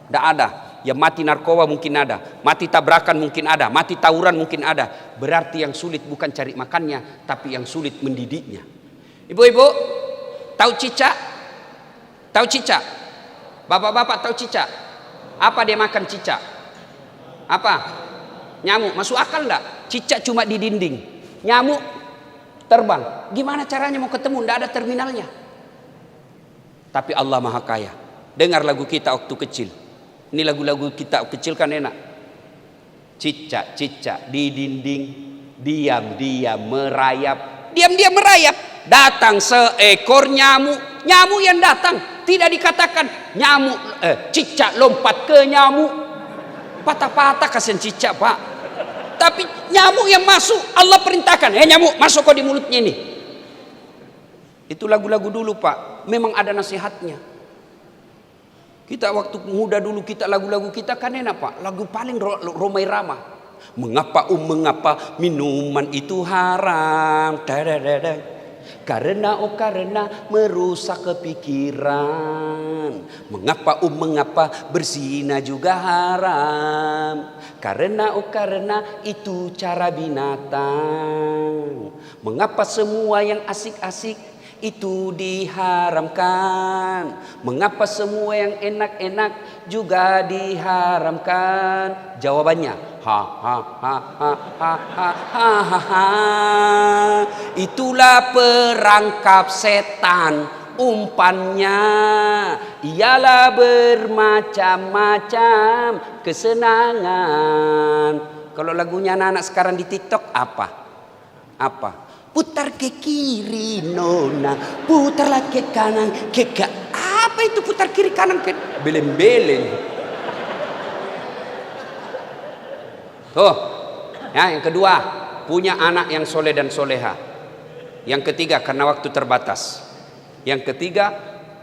[SPEAKER 1] Tidak ada. Yang mati narkoba mungkin ada, mati tabrakan mungkin ada, mati tawuran mungkin ada. Berarti yang sulit bukan cari makannya, tapi yang sulit mendidiknya. Ibu-ibu, tahu cicak? Tahu cicak? Bapak-bapak tahu cicak? Apa dia makan cicak? Apa? Nyamuk. Masuk akal enggak? Cicak cuma di dinding, nyamuk terbang. Gimana caranya mau ketemu? Enggak ada terminalnya. Tapi Allah Maha Kaya. Dengar lagu kita waktu kecil. Ini lagu-lagu kita kecil kan enak. Cicak-cicak di dinding, diam-diam merayap. Diam-diam merayap. Datang seekor nyamuk. Nyamuk yang datang. Tidak dikatakan nyamuk, cicak lompat ke nyamuk. Patah-patah kasihan cicak, Pak. Tapi nyamuk yang masuk, Allah perintahkan. Nyamuk, masuk kau di mulutnya ini. Itu lagu-lagu dulu, Pak. Memang ada nasihatnya. Kita waktu muda dulu, kita lagu-lagu kita kan enak, Pak. Lagu paling Romai Rama. Mengapa minuman itu haram? Karena merusak kepikiran. Mengapa berzina juga haram? Karena itu cara binatang. Mengapa semua yang asik-asik itu diharamkan? Mengapa semua yang enak-enak juga diharamkan? Jawabannya, itulah perangkap setan. Umpannya ialah bermacam-macam kesenangan. Kalau lagunya anak-anak sekarang di TikTok apa? Putar ke kiri nona, putarlah ke kanan, apa itu putar kiri kanan ke beleng-beleng. Tuh, ya, yang kedua, punya anak yang soleh dan soleha. Yang ketiga, karena waktu terbatas. Yang ketiga,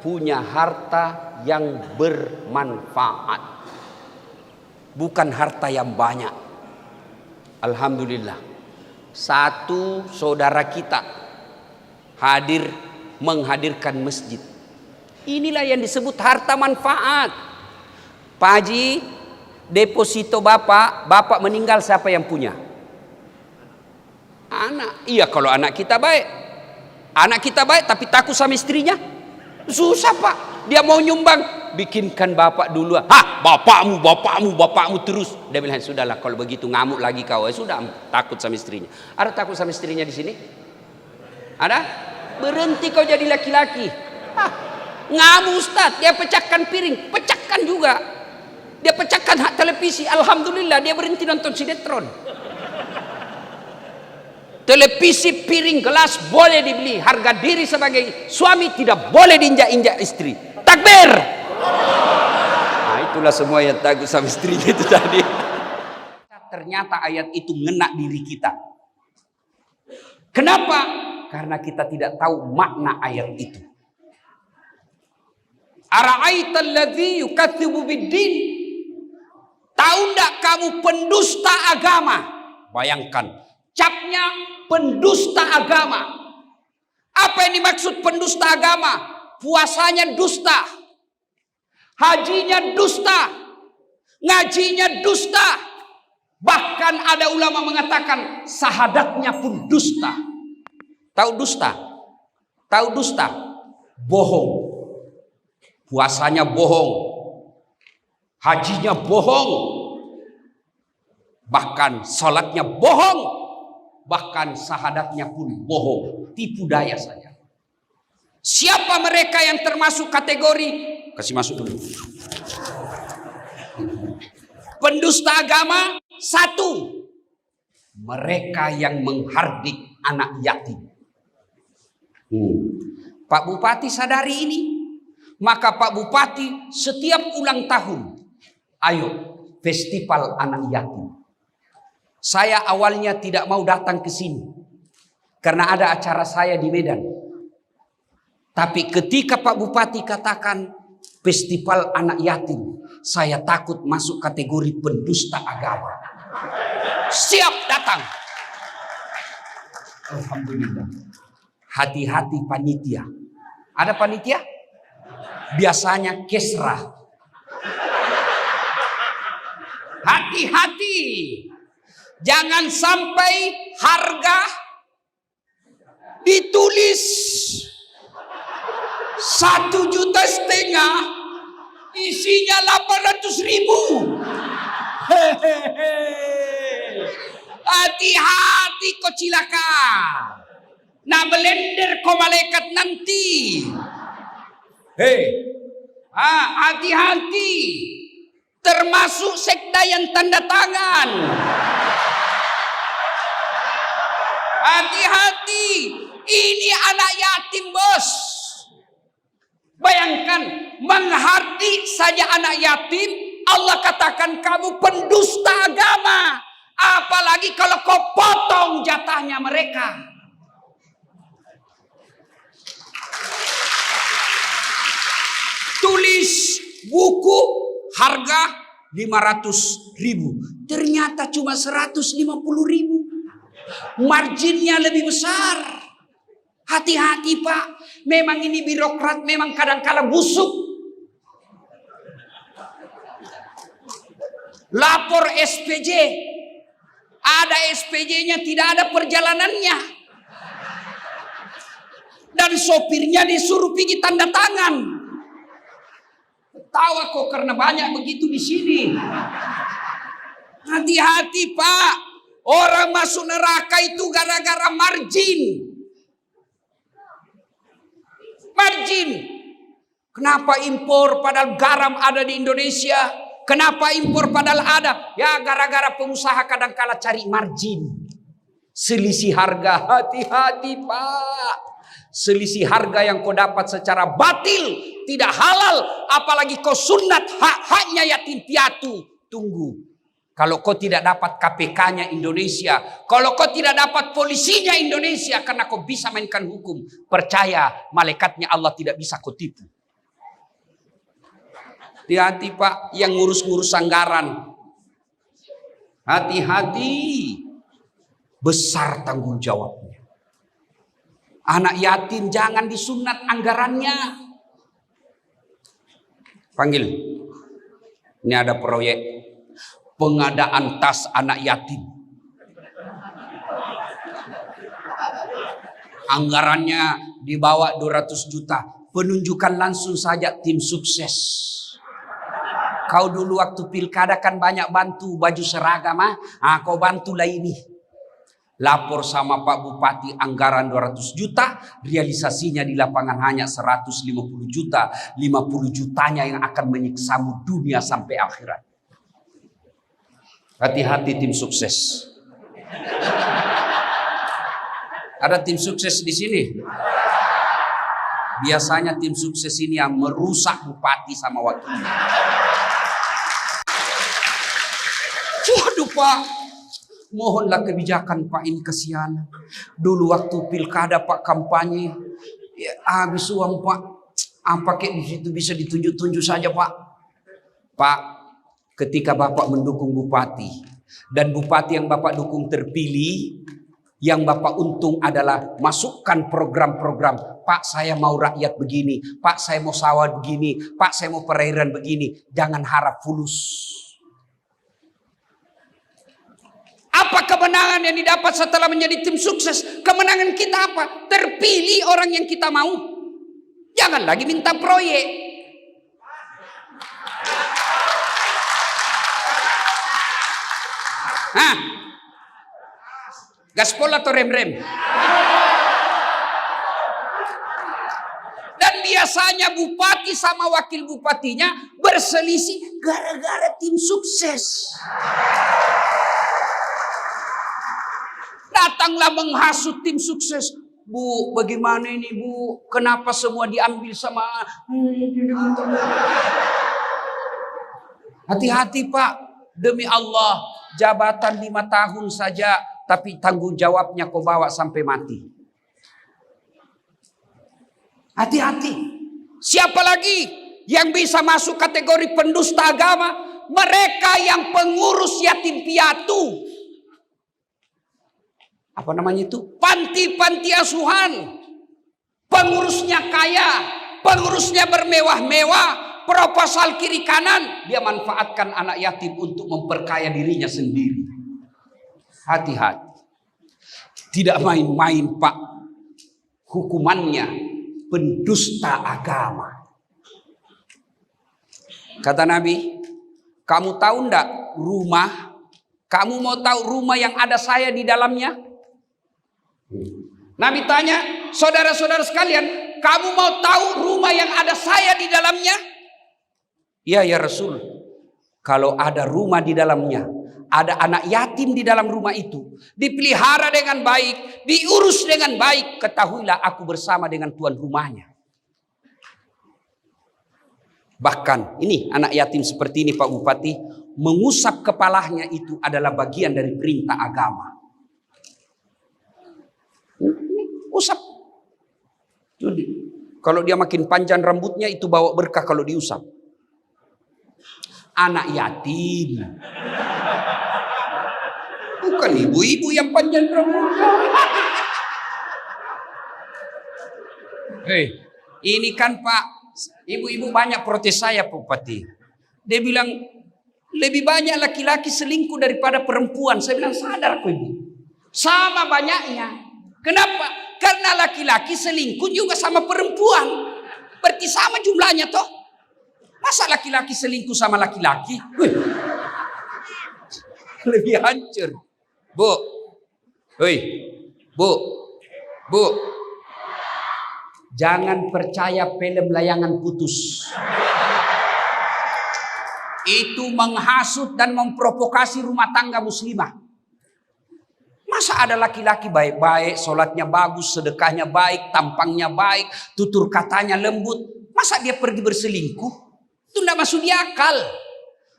[SPEAKER 1] punya harta yang bermanfaat, bukan harta yang banyak. Alhamdulillah, satu saudara kita menghadirkan masjid. Inilah yang disebut harta manfaat. Pak Haji, deposito bapak meninggal, siapa yang punya? Anak. Iya, kalau anak kita baik. Anak kita baik tapi takut sama istrinya, susah, Pak. Dia mau nyumbang, bikinkan bapak dulu. Bapakmu terus. Dia bilang, sudahlah kalau begitu ngamuk lagi kau. Sudah, takut sama istrinya. Ada takut sama istrinya di sini? Ada? Berhenti kau jadi laki-laki. Ngamuk Ustaz, dia pecahkan piring, pecahkan juga. Dia pecahkan hak televisi, alhamdulillah dia berhenti nonton sinetron. Televisi, piring, gelas boleh dibeli. Harga diri sebagai suami tidak boleh diinjak-injak istri. Takbir. Nah, itulah semua yang takut sama istrinya itu tadi. Ternyata ayat itu ngena diri kita. Kenapa? Karena kita tidak tahu makna ayat itu. Ara'aital ladzi yukadzibu biddin? Tahu enggak kamu pendusta agama. Bayangkan, capnya pendusta agama. Apa yang dimaksud pendusta agama? Puasanya dusta, hajinya dusta, ngajinya dusta. Bahkan ada ulama mengatakan syahadatnya pun dusta. Tahu dusta? Tahu dusta? Bohong. Puasanya bohong, hajinya bohong, bahkan sholatnya bohong, bahkan syahadatnya pun bohong, tipu daya saja. Siapa mereka yang termasuk kategori? Kasih masuk dulu. Pendusta agama, satu, mereka yang menghardik anak yatim. Pak Bupati sadari ini. Maka Pak Bupati setiap ulang tahun, ayo festival anak yatim. Saya awalnya tidak mau datang ke sini karena ada acara saya di Medan. Tapi ketika Pak Bupati katakan festival anak yatim, saya takut masuk kategori pendusta agama. Siap datang. Alhamdulillah. Hati-hati panitia. Ada panitia? Biasanya kesra. Hati-hati. Jangan sampai harga ditulis 1,5 juta, isinya 800.000. Hati-hati kau cilaka. Nah belender kau malaikat nanti. Hati-hati. Termasuk sekda yang tanda tangan. Hati-hati. Ini anak yatim, bos. Bayangkan, menghardik saja anak yatim, Allah katakan kamu pendusta agama. Apalagi kalau kau potong jatahnya mereka. Tulis buku harga 500.000. Ternyata cuma 150.000. Marginnya lebih besar. Hati-hati Pak. Memang ini birokrat memang kadang-kala busuk. Lapor SPJ. Ada SPJ-nya tidak ada perjalanannya. Dan sopirnya disuruh pergi tanda tangan. Tahu kok karena banyak begitu di sini. Hati-hati Pak. Orang masuk neraka itu gara-gara margin. Margin. Kenapa impor padahal garam ada di Indonesia? Kenapa impor padahal ada? Ya gara-gara pengusaha kadang-kala cari margin. Selisih harga. Hati-hati Pak. Selisih harga yang kau dapat secara batil. Tidak halal. Apalagi kau sunat hak-haknya yatim piatu. Tunggu. Kalau kau tidak dapat KPK-nya Indonesia. Kalau kau tidak dapat polisinya Indonesia. Karena kau bisa mainkan hukum. Percaya malaikatnya Allah tidak bisa kau tipu. Hati-hati Pak. Yang ngurus-ngurus anggaran. Hati-hati. Besar tanggung jawabnya. Anak yatim jangan disunat anggarannya. Panggil. Ini ada proyek. Pengadaan tas anak yatim. Anggarannya dibawa 200 juta. Penunjukan langsung saja tim sukses. Kau dulu waktu pilkada kan banyak bantu baju seragam. Kau bantulah ini. Lapor sama Pak Bupati anggaran 200 juta. Realisasinya di lapangan hanya 150 juta. 50 jutanya yang akan menyiksamu dunia sampai akhirat. Hati-hati tim sukses. Ada tim sukses di sini. Biasanya tim sukses ini yang merusak bupati sama wakilnya. Waduh Pak, mohonlah kebijakan Pak, ini kasihan. Dulu waktu pilkada Pak kampanye, ya, habis uang Pak. Apa kayak di situ bisa ditunjuk-tunjuk saja Pak. Pak, ketika Bapak mendukung bupati, dan bupati yang Bapak dukung terpilih, yang Bapak untung adalah masukkan program-program. Pak, saya mau rakyat begini, Pak, saya mau sawah begini, Pak, saya mau perairan begini. Jangan harap fulus. Apa kemenangan yang didapat setelah menjadi tim sukses? Kemenangan kita apa? Terpilih orang yang kita mau. Jangan lagi minta proyek. Gaspol atau rem-rem? Dan biasanya bupati sama wakil bupatinya berselisih gara-gara tim sukses. Datanglah menghasut tim sukses. Bu, bagaimana ini Bu? Kenapa semua diambil sama... Hati-hati Pak. Demi Allah, jabatan 5 tahun saja, tapi tanggung jawabnya kau bawa sampai mati. Hati-hati. Siapa lagi yang bisa masuk kategori pendusta agama? Mereka yang pengurus yatim piatu. Apa namanya itu? Panti-panti asuhan. Pengurusnya kaya, pengurusnya bermewah-mewah. Proposal kiri kanan, dia manfaatkan anak yatim untuk memperkaya dirinya sendiri. Hati-hati. Tidak main-main Pak. Hukumannya pendusta agama. Kata Nabi, kamu tahu enggak rumah? Kamu mau tahu rumah yang ada saya di dalamnya? Nabi tanya, saudara-saudara sekalian, kamu mau tahu rumah yang ada saya di dalamnya? Iya ya Rasul, kalau ada rumah di dalamnya, ada anak yatim di dalam rumah itu, dipelihara dengan baik, diurus dengan baik, ketahuilah aku bersama dengan tuan rumahnya. Bahkan ini anak yatim seperti ini Pak Bupati, mengusap kepalanya itu adalah bagian dari perintah agama. Usap. Jadi, kalau dia makin panjang rambutnya itu bawa berkah kalau diusap. Anak yatim. Bukan ibu-ibu yang panjang rambutnya. Ini kan Pak, ibu-ibu banyak protes saya Pak Bupati. Dia bilang, lebih banyak laki-laki selingkuh daripada perempuan. Saya bilang, sadar kok Ibu. Sama banyaknya. Kenapa? Karena laki-laki selingkuh juga sama perempuan. Berarti sama jumlahnya toh. Masa laki-laki selingkuh sama laki-laki? Lebih hancur. Bu. Bu. Jangan percaya film layangan putus. Itu menghasut dan memprovokasi rumah tangga muslimah. Masa ada laki-laki baik-baik, sholatnya bagus, sedekahnya baik, tampangnya baik, tutur katanya lembut. Masa dia pergi berselingkuh? Itu tidak masuk di akal.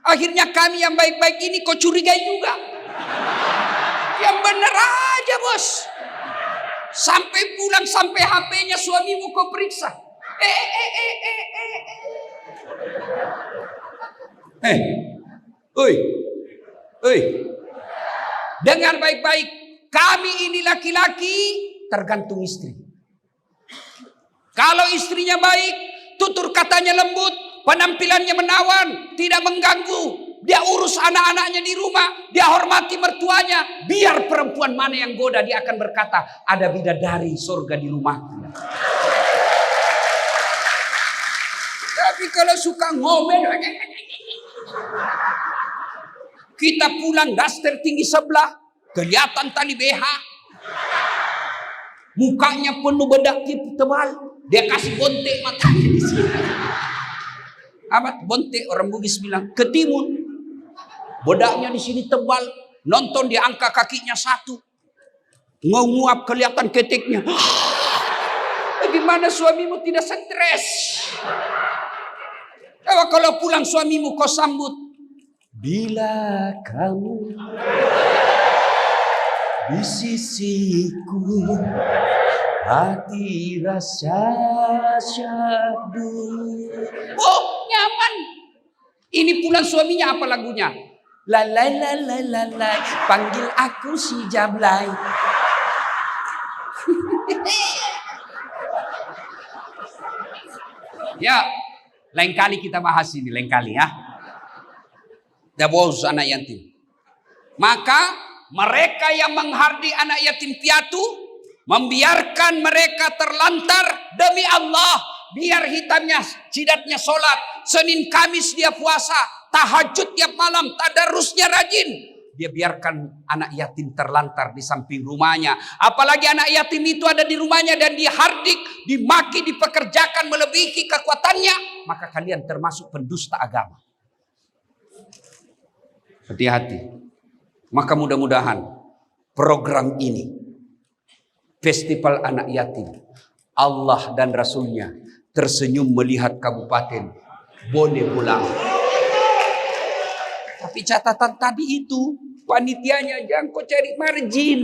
[SPEAKER 1] Akhirnya kami yang baik-baik ini kau curigai juga. Yang benar aja bos. Sampai pulang, sampai HP-nya suamimu kau periksa. Dengar baik-baik. Kami ini laki-laki tergantung istri. Kalau istrinya baik, tutur katanya lembut, penampilannya menawan, tidak mengganggu, dia urus anak-anaknya di rumah, dia hormati mertuanya, biar perempuan mana yang goda, dia akan berkata, ada bidadari surga di rumahku. Tapi kalau suka ngomel, kita pulang daster tinggi sebelah, kelihatan tali BH, mukanya penuh bedak tebal, dia kasih bontek matanya di sini. Amat bontek, orang Bugis bilang ketimun, bedaknya di sini tebal, nonton dia angkat kakinya satu, nguap kelihatan keteknya. Bagaimana suamimu tidak stres? Kalau pulang suamimu kau sambut, bila kamu di sisiku, hati rasa syahdu. Oh, nyaman. Ini pulang suaminya apa lagunya? La la la la la la, panggil aku si Jablay. Ya, lain kali kita bahas ini, lain kali ya. Dah bos anak yatim. Maka mereka yang menghardi anak yatim piatu, membiarkan mereka terlantar demi Allah, biar hitamnya jidatnya sholat, Senin Kamis dia puasa, tahajud tiap malam, tadarusnya rajin. Dia biarkan anak yatim terlantar di samping rumahnya. Apalagi anak yatim itu ada di rumahnya dan dihardik, dimaki, dipekerjakan melebihi kekuatannya, maka kalian termasuk pendusta agama. Hati-hati. Maka mudah-mudahan program ini, Festival Anak Yatim, Allah dan Rasulnya tersenyum melihat kabupaten Bone Bolang. Tapi catatan tadi itu, panitianya jangan kau cari margin.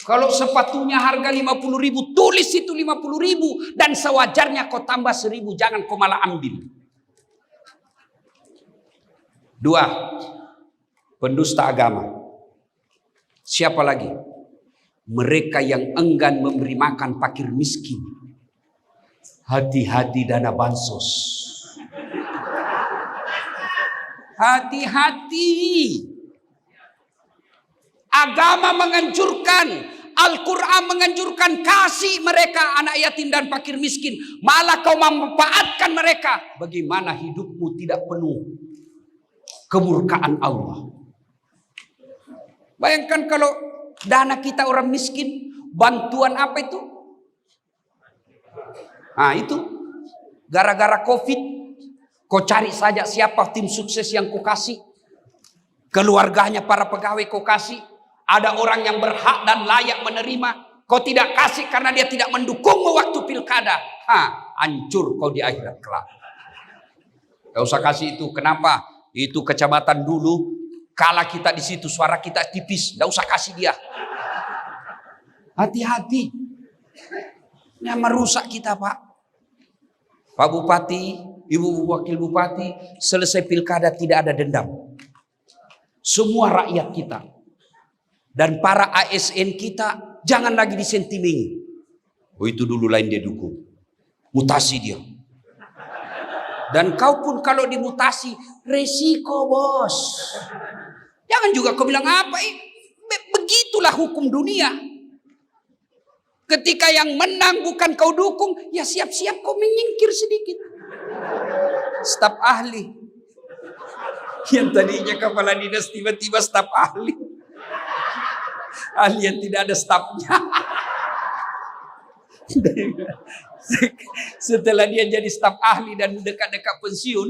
[SPEAKER 1] Kalau sepatunya harga 50.000, tulis itu 50.000 dan sewajarnya kau tambah 1.000, jangan kau malah ambil. 2. Pendusta agama. Siapa lagi? Mereka yang enggan memberi makan fakir miskin. Hati-hati dana bansos. Hati-hati. Agama menganjurkan, Al-Quran menganjurkan kasih mereka anak yatim dan fakir miskin. Malah kau memanfaatkan mereka. Bagaimana hidupmu tidak penuh kemurkaan Allah. Bayangkan kalau dana kita orang miskin, bantuan apa itu? Nah itu, gara-gara COVID, kau cari saja siapa tim sukses yang kau kasih. Keluarganya para pegawai kau kasih. Ada orang yang berhak dan layak menerima. Kau tidak kasih karena dia tidak mendukungmu waktu pilkada. Hancur kau di akhirat kelak. Gak usah kasih itu. Kenapa? Itu kecamatan dulu. Kala kita di situ suara kita tipis. Gak usah kasih dia. Hati-hati. Ini merusak kita Pak. Pak Bupati, Ibu Wakil Bupati, selesai pilkada tidak ada dendam. Semua rakyat kita dan para ASN kita jangan lagi disentimengi. Oh itu dulu lain dia dukung. Mutasi dia. Dan kau pun kalau dimutasi, resiko bos. Jangan juga kau bilang apa, begitulah hukum dunia. Ketika yang menang bukan kau dukung, ya siap-siap kau menyingkir sedikit. Staf ahli. Yang tadinya kepala dinas tiba-tiba staf ahli. Ahli yang tidak ada stafnya. Setelah dia jadi staf ahli dan dekat-dekat pensiun,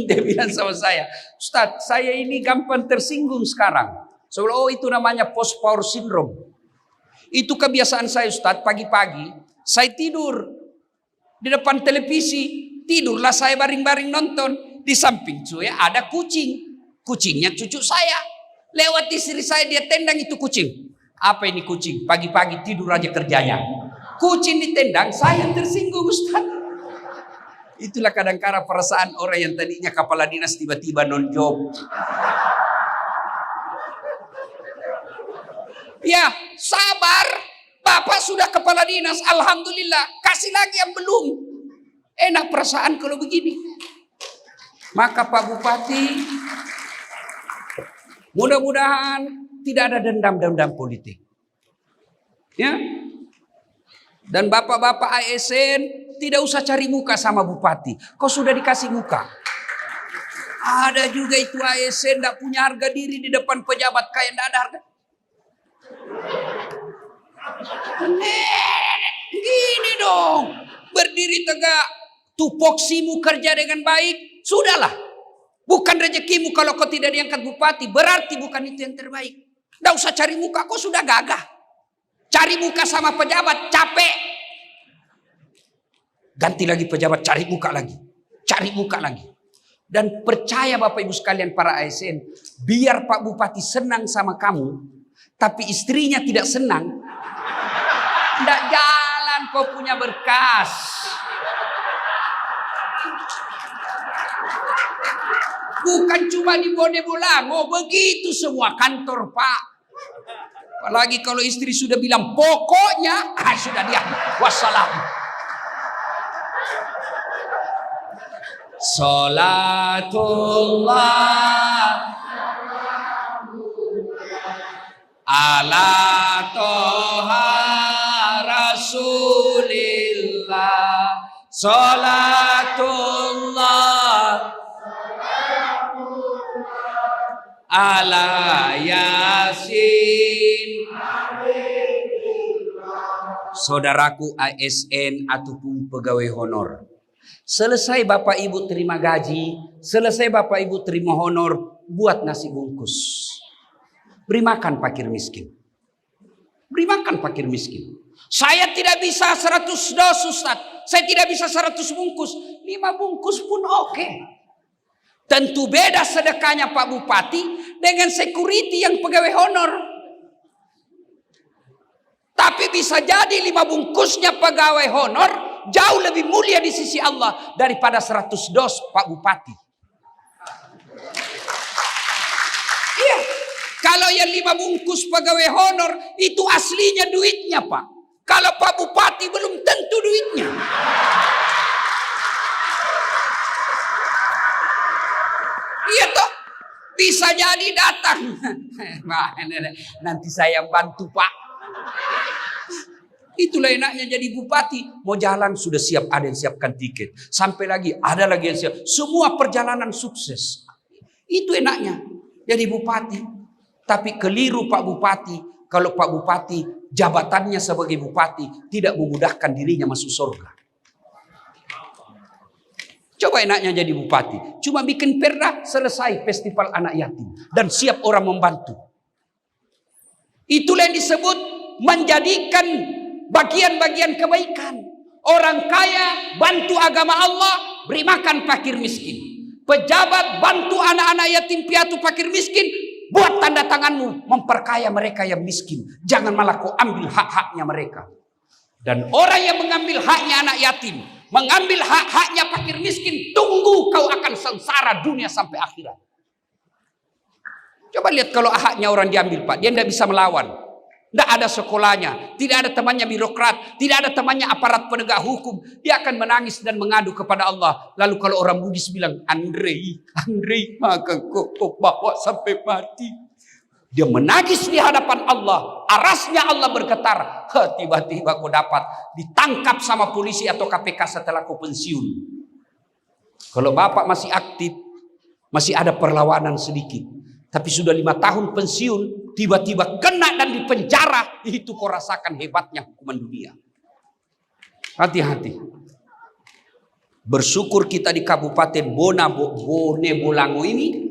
[SPEAKER 1] dia bilang sama saya, Ustadz, saya ini gampang tersinggung sekarang. Soalnya itu namanya post power syndrome. Itu kebiasaan saya Ustadz, pagi-pagi saya tidur di depan televisi, tidurlah saya baring-baring nonton. Di samping saya ada kucing, kucingnya cucu saya. Lewat istri saya dia tendang itu kucing. Apa ini kucing? Pagi-pagi tidur aja kerjanya. Kucing ditendang, saya tersinggung Ustaz. Itulah kadang-kadang perasaan orang yang tadinya kepala dinas tiba-tiba non-job. Ya, sabar. Bapak sudah kepala dinas, alhamdulillah. Kasih lagi yang belum. Enak perasaan kalau begini. Maka Pak Bupati, mudah-mudahan tidak ada dendam-dendam politik. Ya. Dan bapak-bapak ASN tidak usah cari muka sama bupati. Kau sudah dikasih muka. Ada juga itu ASN tidak punya harga diri di depan pejabat kayak tidak ada harga. Gini dong. Berdiri tegak. Tupoksimu kerja dengan baik. Sudahlah. Bukan rezekimu kalau kau tidak diangkat bupati. Berarti bukan itu yang terbaik. Tidak usah cari muka. Kau sudah gagah. Cari muka sama pejabat, capek. Ganti lagi pejabat, cari muka lagi. Cari muka lagi. Dan percaya Bapak Ibu sekalian para ASN, biar Pak Bupati senang sama kamu, tapi istrinya tidak senang, tidak jalan kau punya berkas. Bukan cuma di Bone Bolango, begitu semua kantor Pak. Apalagi kalau istri sudah bilang pokoknya, sudah diam. Wassalam. Salatullah ala toha rasulillah. Salatullah ala yasin. Saudaraku ASN ataupun pegawai honor, selesai Bapak Ibu terima gaji, selesai Bapak Ibu terima honor, buat nasi bungkus. Beri makan fakir miskin. Beri makan fakir miskin. Saya tidak bisa 100 dos Ustaz. Saya tidak bisa 100 bungkus. 5 bungkus pun oke. Tentu beda sedekahnya Pak Bupati dengan security yang pegawai honor. Tapi bisa jadi 5 bungkusnya pegawai honor jauh lebih mulia di sisi Allah daripada 100 dos Pak Bupati. Iya. Kalau yang 5 bungkus pegawai honor itu aslinya duitnya Pak. Kalau Pak Bupati belum tentu duitnya. Iya toh. Bisa jadi datang. Nanti saya bantu Pak. Itulah enaknya jadi bupati. Mau jalan sudah siap, ada yang siapkan tiket. Sampai lagi ada lagi yang siap. Semua perjalanan sukses. Itu enaknya jadi bupati. Tapi keliru Pak Bupati. Kalau Pak Bupati jabatannya sebagai bupati tidak memudahkan dirinya masuk surga. Coba enaknya jadi bupati. Cuma bikin perda, selesai festival anak yatim. Dan siap orang membantu. Itulah yang disebut menjadikan bagian-bagian kebaikan. Orang kaya bantu agama Allah, beri makan fakir miskin. Pejabat bantu anak-anak yatim piatu fakir miskin, buat tanda tanganmu memperkaya mereka yang miskin. Jangan malah kau ambil hak-haknya mereka. Dan orang yang mengambil haknya anak yatim, mengambil hak-haknya fakir miskin, tunggu kau akan sengsara dunia sampai akhirat. Coba lihat kalau haknya orang diambil Pak, dia tidak bisa melawan. Tidak ada sekolahnya, tidak ada temannya birokrat, tidak ada temannya aparat penegak hukum. Dia akan menangis dan mengadu kepada Allah. Lalu kalau orang Buddhis bilang, Andre, maka kau bawa sampai mati. Dia menangis di hadapan Allah. Arasnya Allah bergetar. Tiba-tiba kau dapat ditangkap sama polisi atau KPK setelah kau pensiun. Kalau bapak masih aktif, masih ada perlawanan sedikit. Tapi sudah 5 tahun pensiun, tiba-tiba kena dan dipenjara. Itu kau rasakan hebatnya hukuman dunia. Hati-hati. Bersyukur kita di Kabupaten Bone Bolango ini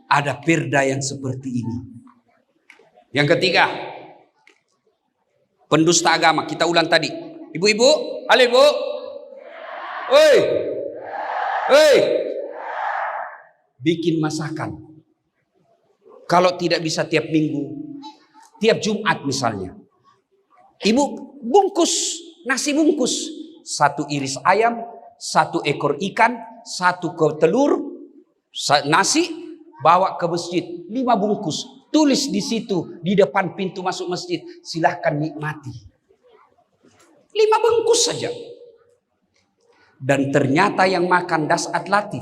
[SPEAKER 1] ada perda yang seperti ini. Yang ketiga, pendusta agama. Kita ulang tadi. Ibu-ibu, halo ibu. Oi. Bikin masakan. Kalau tidak bisa tiap minggu, tiap Jumat misalnya. Ibu bungkus, nasi bungkus. 1 iris ayam, 1 ekor ikan, 1 telur, nasi, bawa ke masjid. 5 bungkus. Tulis di situ, di depan pintu masuk masjid. Silahkan nikmati. 5 bungkus saja. Dan ternyata yang makan Dasat Latif.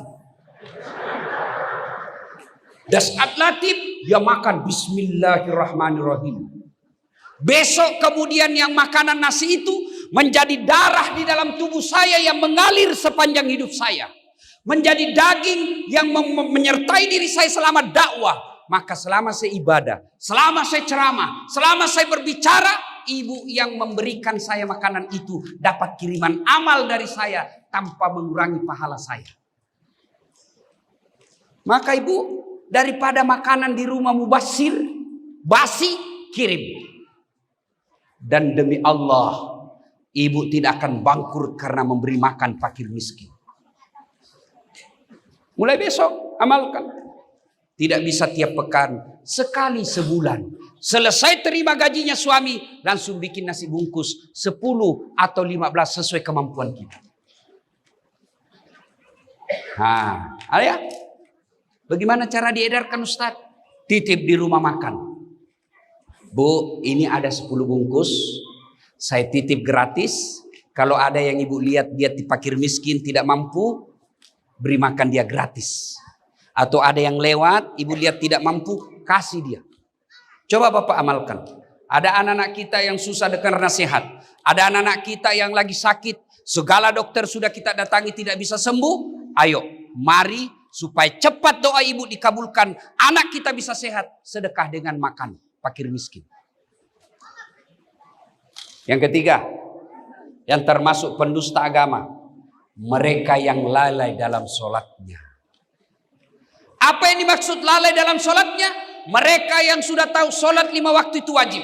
[SPEAKER 1] Dasat Latif, dia makan Bismillahirrahmanirrahim. Besok kemudian yang makanan nasi itu menjadi darah di dalam tubuh saya yang mengalir sepanjang hidup saya. Menjadi daging yang menyertai diri saya selama dakwah. Maka selama saya ibadah, selama saya ceramah, selama saya berbicara, ibu yang memberikan saya makanan itu dapat kiriman amal dari saya tanpa mengurangi pahala saya. Maka ibu, daripada makanan di rumah mubazir, basi, kirim. Dan demi Allah, ibu tidak akan bangkrut karena memberi makan fakir miskin. Mulai besok, amalkan. Tidak bisa tiap pekan, sekali sebulan. Selesai terima gajinya suami, langsung bikin nasi bungkus 10 atau 15 sesuai kemampuan kita. Ya. Bagaimana cara diedarkan Ustaz? Titip di rumah makan. Bu, ini ada 10 bungkus. Saya titip gratis. Kalau ada yang ibu lihat dia fakir miskin tidak mampu, beri makan dia gratis. Atau ada yang lewat, ibu lihat tidak mampu, kasih dia. Coba Bapak amalkan. Ada anak-anak kita yang susah karena sehat. Ada anak-anak kita yang lagi sakit. Segala dokter sudah kita datangi tidak bisa sembuh. Ayo, mari supaya cepat doa ibu dikabulkan. Anak kita bisa sehat. Sedekah dengan makan fakir miskin. Yang ketiga, yang termasuk pendusta agama. Mereka yang lalai dalam sholatnya. Apa yang dimaksud lalai dalam sholatnya? Mereka yang sudah tahu sholat 5 waktu itu wajib.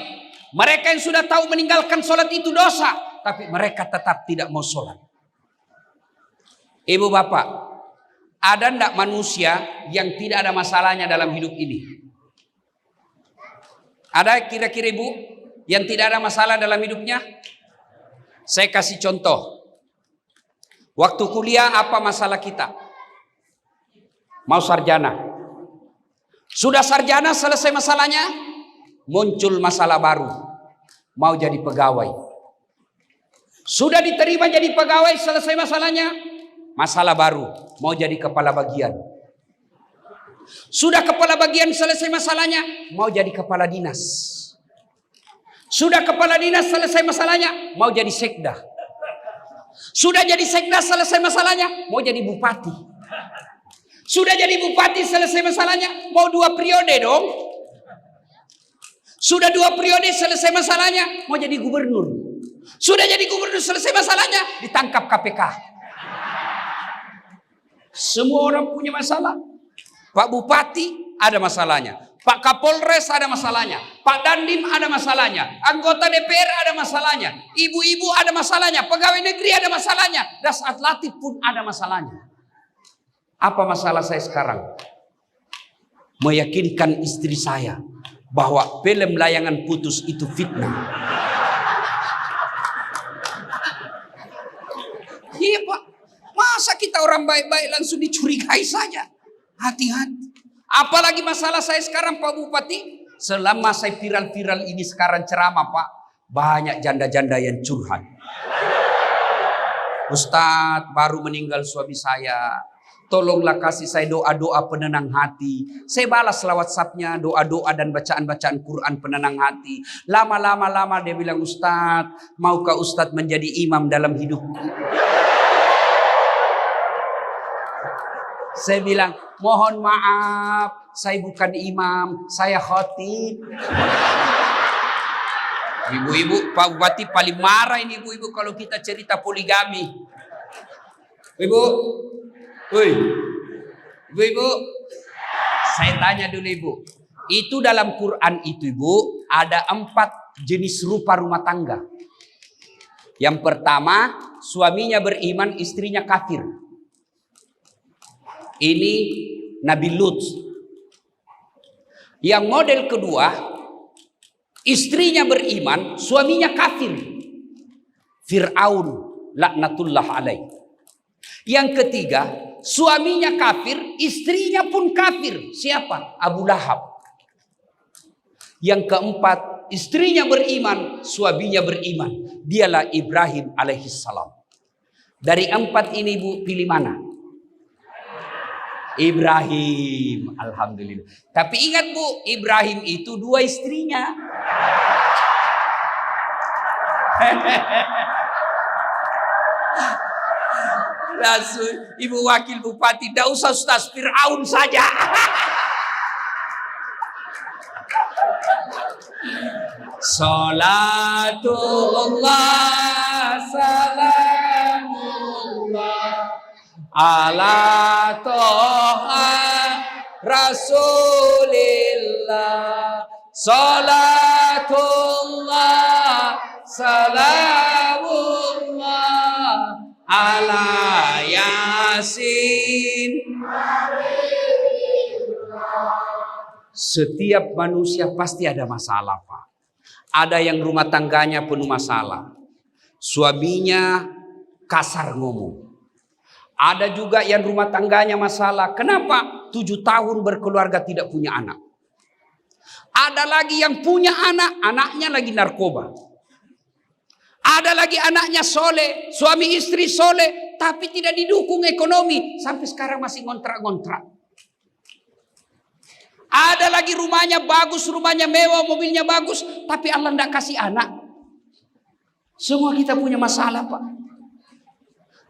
[SPEAKER 1] Mereka yang sudah tahu meninggalkan sholat itu dosa. Tapi mereka tetap tidak mau sholat. Ibu bapak, ada ndak manusia yang tidak ada masalahnya dalam hidup ini? Ada kira-kira ibu yang tidak ada masalah dalam hidupnya? Saya kasih contoh. Waktu kuliah apa masalah kita? Mau sarjana. Sudah sarjana selesai masalahnya, muncul masalah baru. Mau jadi pegawai. Sudah diterima jadi pegawai, selesai masalahnya, masalah baru. Mau jadi kepala bagian. Sudah kepala bagian selesai masalahnya, mau jadi kepala dinas. Sudah kepala dinas selesai masalahnya, mau jadi sekda. Sudah jadi sekda selesai masalahnya, mau jadi bupati. Sudah jadi bupati selesai masalahnya, mau 2 periode dong. Sudah 2 periode selesai masalahnya, mau jadi gubernur. Sudah jadi gubernur selesai masalahnya, ditangkap KPK. Semua orang punya masalah. Pak Bupati ada masalahnya. Pak Kapolres ada masalahnya. Pak Dandim ada masalahnya. Anggota DPR ada masalahnya. Ibu-ibu ada masalahnya. Pegawai negeri ada masalahnya. Dasat Latif pun ada masalahnya. Apa masalah saya sekarang? Meyakinkan istri saya bahwa film layangan putus itu fitnah. Iya Pak, masa kita orang baik-baik langsung dicurigai saja? Hati-hati. Apalagi masalah saya sekarang Pak Bupati. Selama saya viral-viral ini sekarang ceramah Pak, banyak janda-janda yang curhat. Ustadz, baru meninggal suami saya. Tolonglah kasih saya doa-doa penenang hati. Saya balas WhatsApp-nya, doa-doa dan bacaan-bacaan Quran penenang hati. Lama-lama dia bilang, Ustadz, maukah Ustadz menjadi imam dalam hidupku? Saya bilang, mohon maaf, saya bukan imam, saya khotib. Ibu-ibu, Pak Bupati paling marah ini ibu-ibu kalau kita cerita poligami. Ibu, woi, ibu-ibu, saya tanya dulu ibu. Itu dalam Quran itu ibu, ada 4 jenis rupa rumah tangga. Yang pertama, suaminya beriman, istrinya kafir. Ini Nabi Lut. Yang model kedua, istrinya beriman, suaminya kafir. Fir'aun, laknatullah alaih. Yang ketiga, suaminya kafir, istrinya pun kafir. Siapa? Abu Lahab. Yang keempat, istrinya beriman, suaminya beriman. Dialah Ibrahim alaihissalam. Dari 4 ini ibu pilih mana? Ibrahim, alhamdulillah. Tapi ingat bu, Ibrahim itu 2 istrinya. Langsung ibu wakil bupati, tidak usah Ustaz, Fir'aun saja. Salatullah salamullah ala toha Rasulillah. Salatullah salamullah ala Yasin. Setiap manusia pasti ada masalah Pak. Ada yang rumah tangganya penuh masalah. Suaminya kasar ngomong. Ada juga yang rumah tangganya masalah. Kenapa? 7 tahun berkeluarga tidak punya anak. Ada lagi yang punya anak, anaknya lagi narkoba. Ada lagi anaknya soleh, suami istri soleh, tapi tidak didukung ekonomi. Sampai sekarang masih ngontrak-ngontrak. Ada lagi rumahnya bagus, rumahnya mewah, mobilnya bagus, tapi Allah tidak kasih anak. Semua kita punya masalah, Pak.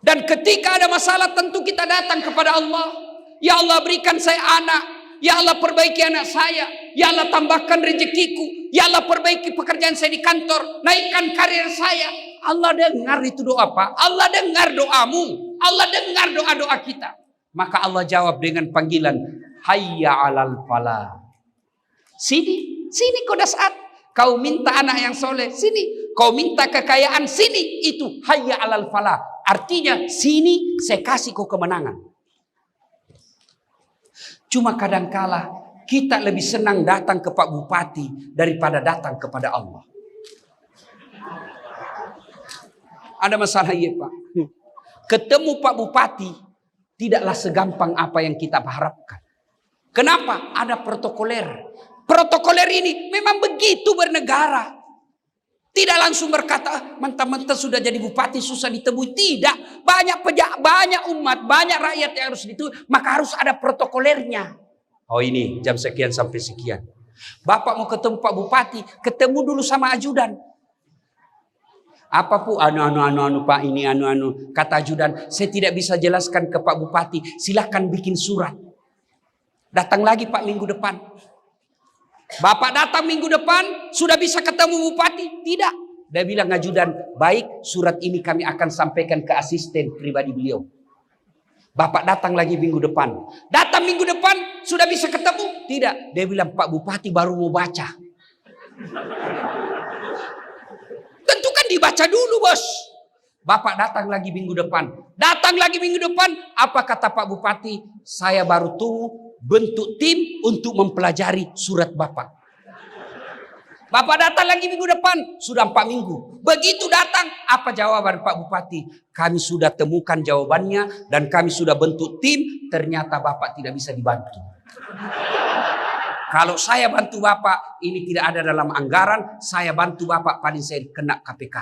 [SPEAKER 1] Dan ketika ada masalah tentu kita datang kepada Allah. Ya Allah, berikan saya anak. Ya Allah, perbaiki anak saya. Ya Allah, tambahkan rezekiku. Ya Allah, perbaiki pekerjaan saya di kantor. Naikkan karir saya. Allah dengar itu doa, Pak. Allah dengar doamu. Allah dengar doa-doa kita. Maka Allah jawab dengan panggilan, hayya 'alal falah. Sini Kodasat. Kau minta anak yang soleh, sini. Kau minta kekayaan, sini. Itu hayya 'alal falah. Artinya, sini saya kasih kau kemenangan. Cuma kadangkala kita lebih senang datang ke Pak Bupati daripada datang kepada Allah. Ada masalah ya, Pak. Ketemu Pak Bupati tidaklah segampang apa yang kita harapkan. Kenapa? Ada protokoler. Protokoler ini memang begitu bernegara. Tidak langsung berkata, mentah-mentah sudah jadi bupati susah ditemui. Tidak. Banyak umat, banyak rakyat yang harus ditemui. Maka harus ada protokolernya. Oh ini jam sekian sampai sekian. Bapak mau ketemu Pak Bupati, ketemu dulu sama ajudan. Apa pu anu Pak ini anu. Kata ajudan, saya tidak bisa jelaskan ke Pak Bupati. Silahkan bikin surat. Datang lagi Pak minggu depan. Bapak datang minggu depan, sudah bisa ketemu bupati? Tidak. Dia bilang ajudan, baik surat ini kami akan sampaikan ke asisten pribadi beliau. Bapak datang lagi minggu depan. Datang minggu depan, sudah bisa ketemu? Tidak. Dia bilang, Pak Bupati baru mau baca. Tentu kan dibaca dulu, bos. Bapak datang lagi minggu depan. Datang lagi minggu depan, apa kata Pak Bupati? Saya baru tunggu bentuk tim untuk mempelajari surat Bapak. Bapak datang lagi minggu depan, sudah 4 minggu. Begitu datang, apa jawaban Pak Bupati? Kami sudah temukan jawabannya dan kami sudah bentuk tim, ternyata Bapak tidak bisa dibantu. Kalau saya bantu Bapak, ini tidak ada dalam anggaran, saya bantu Bapak paling saya kena KPK.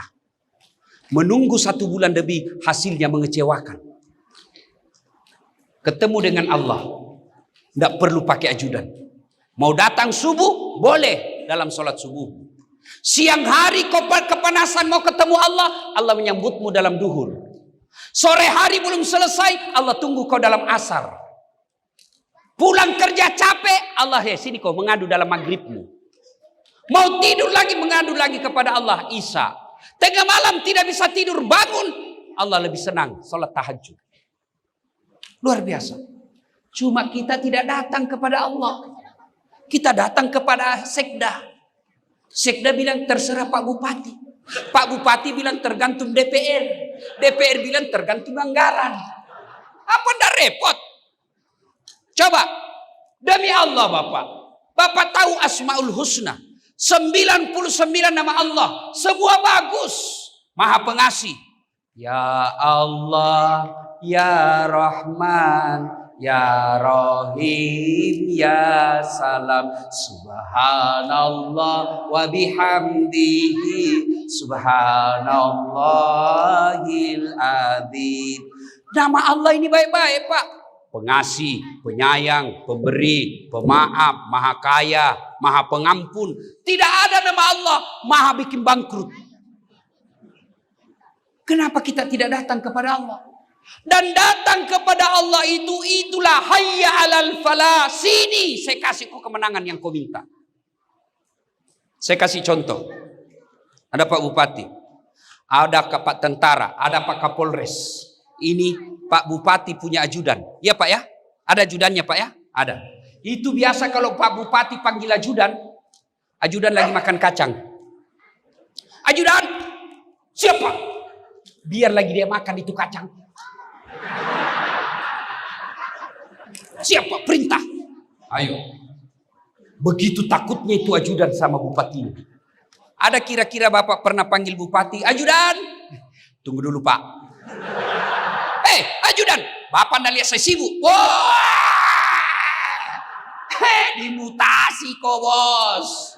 [SPEAKER 1] Menunggu 1 bulan lebih, hasilnya mengecewakan. Ketemu dengan Allah. Tidak perlu pakai ajudan. Mau datang subuh, boleh dalam sholat subuh. Siang hari kau kepanasan mau ketemu Allah, Allah menyambutmu dalam duhur. Sore hari belum selesai, Allah tunggu kau dalam asar. Pulang kerja capek, Allah sini kau mengadu dalam maghribmu. Mau tidur lagi, mengadu lagi kepada Allah Isya. Tengah malam tidak bisa tidur, bangun, Allah lebih senang sholat tahajud. Luar biasa. Cuma kita tidak datang kepada Allah. Kita datang kepada sekda. Sekda bilang terserah Pak Bupati. Pak Bupati bilang tergantung DPR. DPR bilang tergantung anggaran. Apa ndak repot? Coba. Demi Allah Bapak. Bapak tahu Asmaul Husna. 99 nama Allah. Semua bagus. Maha pengasih. Ya Allah. Ya Rahman. Ya Rahim, Ya Salam, Subhanallah wa bihamdihi, Subhanallahil Adzim. Nama Allah ini baik-baik, Pak. Pengasih, penyayang, pemberi, pemaaf, maha kaya, maha pengampun. Tidak ada nama Allah maha bikin bangkrut. Kenapa kita tidak datang kepada Allah? Dan datang kepada Allah itulah hayya 'alal falah. Sini saya kasih kau kemenangan yang kau minta. Saya kasih contoh. Ada Pak Bupati, ada Pak Tentara, ada Pak Kapolres. Ini Pak Bupati punya ajudan. Iya Pak ya? Ada ajudannya Pak ya? Ada. Itu biasa kalau Pak Bupati panggil ajudan, ajudan lagi makan kacang. Ajudan, siapa? Biar lagi dia makan itu kacang. Siapa? Perintah. Ayo. Begitu takutnya itu ajudan sama bupati. Ada kira-kira Bapak pernah panggil bupati, ajudan? Tunggu dulu Pak. ajudan, bapak anda lihat saya sibuk. Wah, dimutasi kok bos.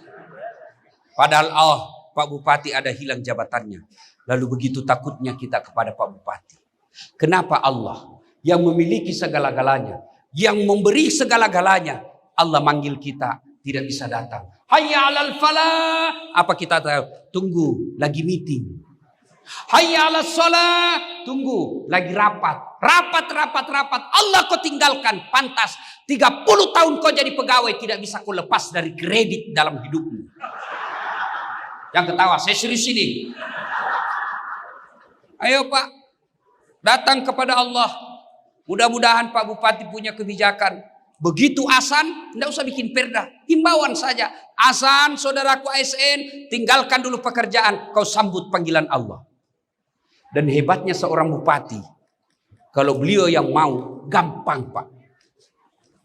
[SPEAKER 1] Padahal Pak Bupati ada hilang jabatannya. Lalu begitu takutnya kita kepada Pak Bupati. Kenapa Allah yang memiliki segala-galanya, yang memberi segala-galanya, Allah manggil kita tidak bisa datang. Hayya 'alal falah. Apa kita tahu? Tunggu, lagi meeting. Hayya 'alas shalah. Tunggu, lagi rapat. Rapat. Allah kau tinggalkan. Pantas 30 tahun kau jadi pegawai, tidak bisa kau lepas dari kredit dalam hidupmu. Yang ketawa, saya serius ini. Ayo Pak, datang kepada Allah. Mudah-mudahan Pak Bupati punya kebijakan. Begitu azan, tidak usah bikin perda. Himbauan saja. Azan, saudaraku ASN, tinggalkan dulu pekerjaan. Kau sambut panggilan Allah. Dan hebatnya seorang bupati. Kalau beliau yang mau, gampang Pak.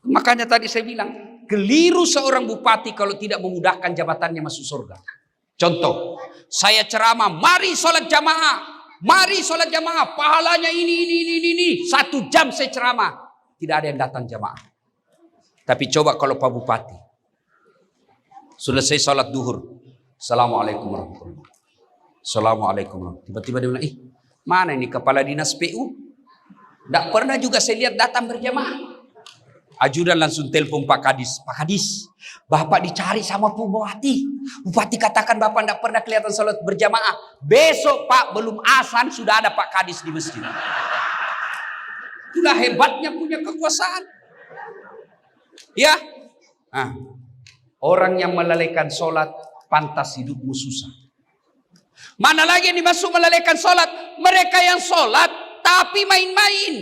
[SPEAKER 1] Makanya tadi saya bilang, keliru seorang bupati kalau tidak memudahkan jabatannya masuk surga. Contoh, saya ceramah, mari sholat jamaah. Mari sholat jamaah, pahalanya ini. 1 jam saya ceramah. Tidak ada yang datang jamaah. Tapi coba kalau Pak Bupati. Selesai sholat duhur. Assalamualaikum warahmatullahi wabarakatuh. Assalamualaikum warahmatullahi wabarakatuh. Tiba-tiba dia bilang, mana ini kepala dinas PU? Tidak pernah juga saya lihat datang berjamaah. Ajudan langsung telepon Pak Kadis. Pak Kadis, Bapak dicari sama Pak Bupati. Bupati katakan Bapak tidak pernah kelihatan sholat berjamaah. Besok Pak, belum azan sudah ada Pak Kadis di masjid. Itulah hebatnya punya kekuasaan. Ya, orang yang melalaikan sholat pantas hidupmu susah. Mana lagi yang dimaksud melalaikan sholat? Mereka yang sholat tapi main-main.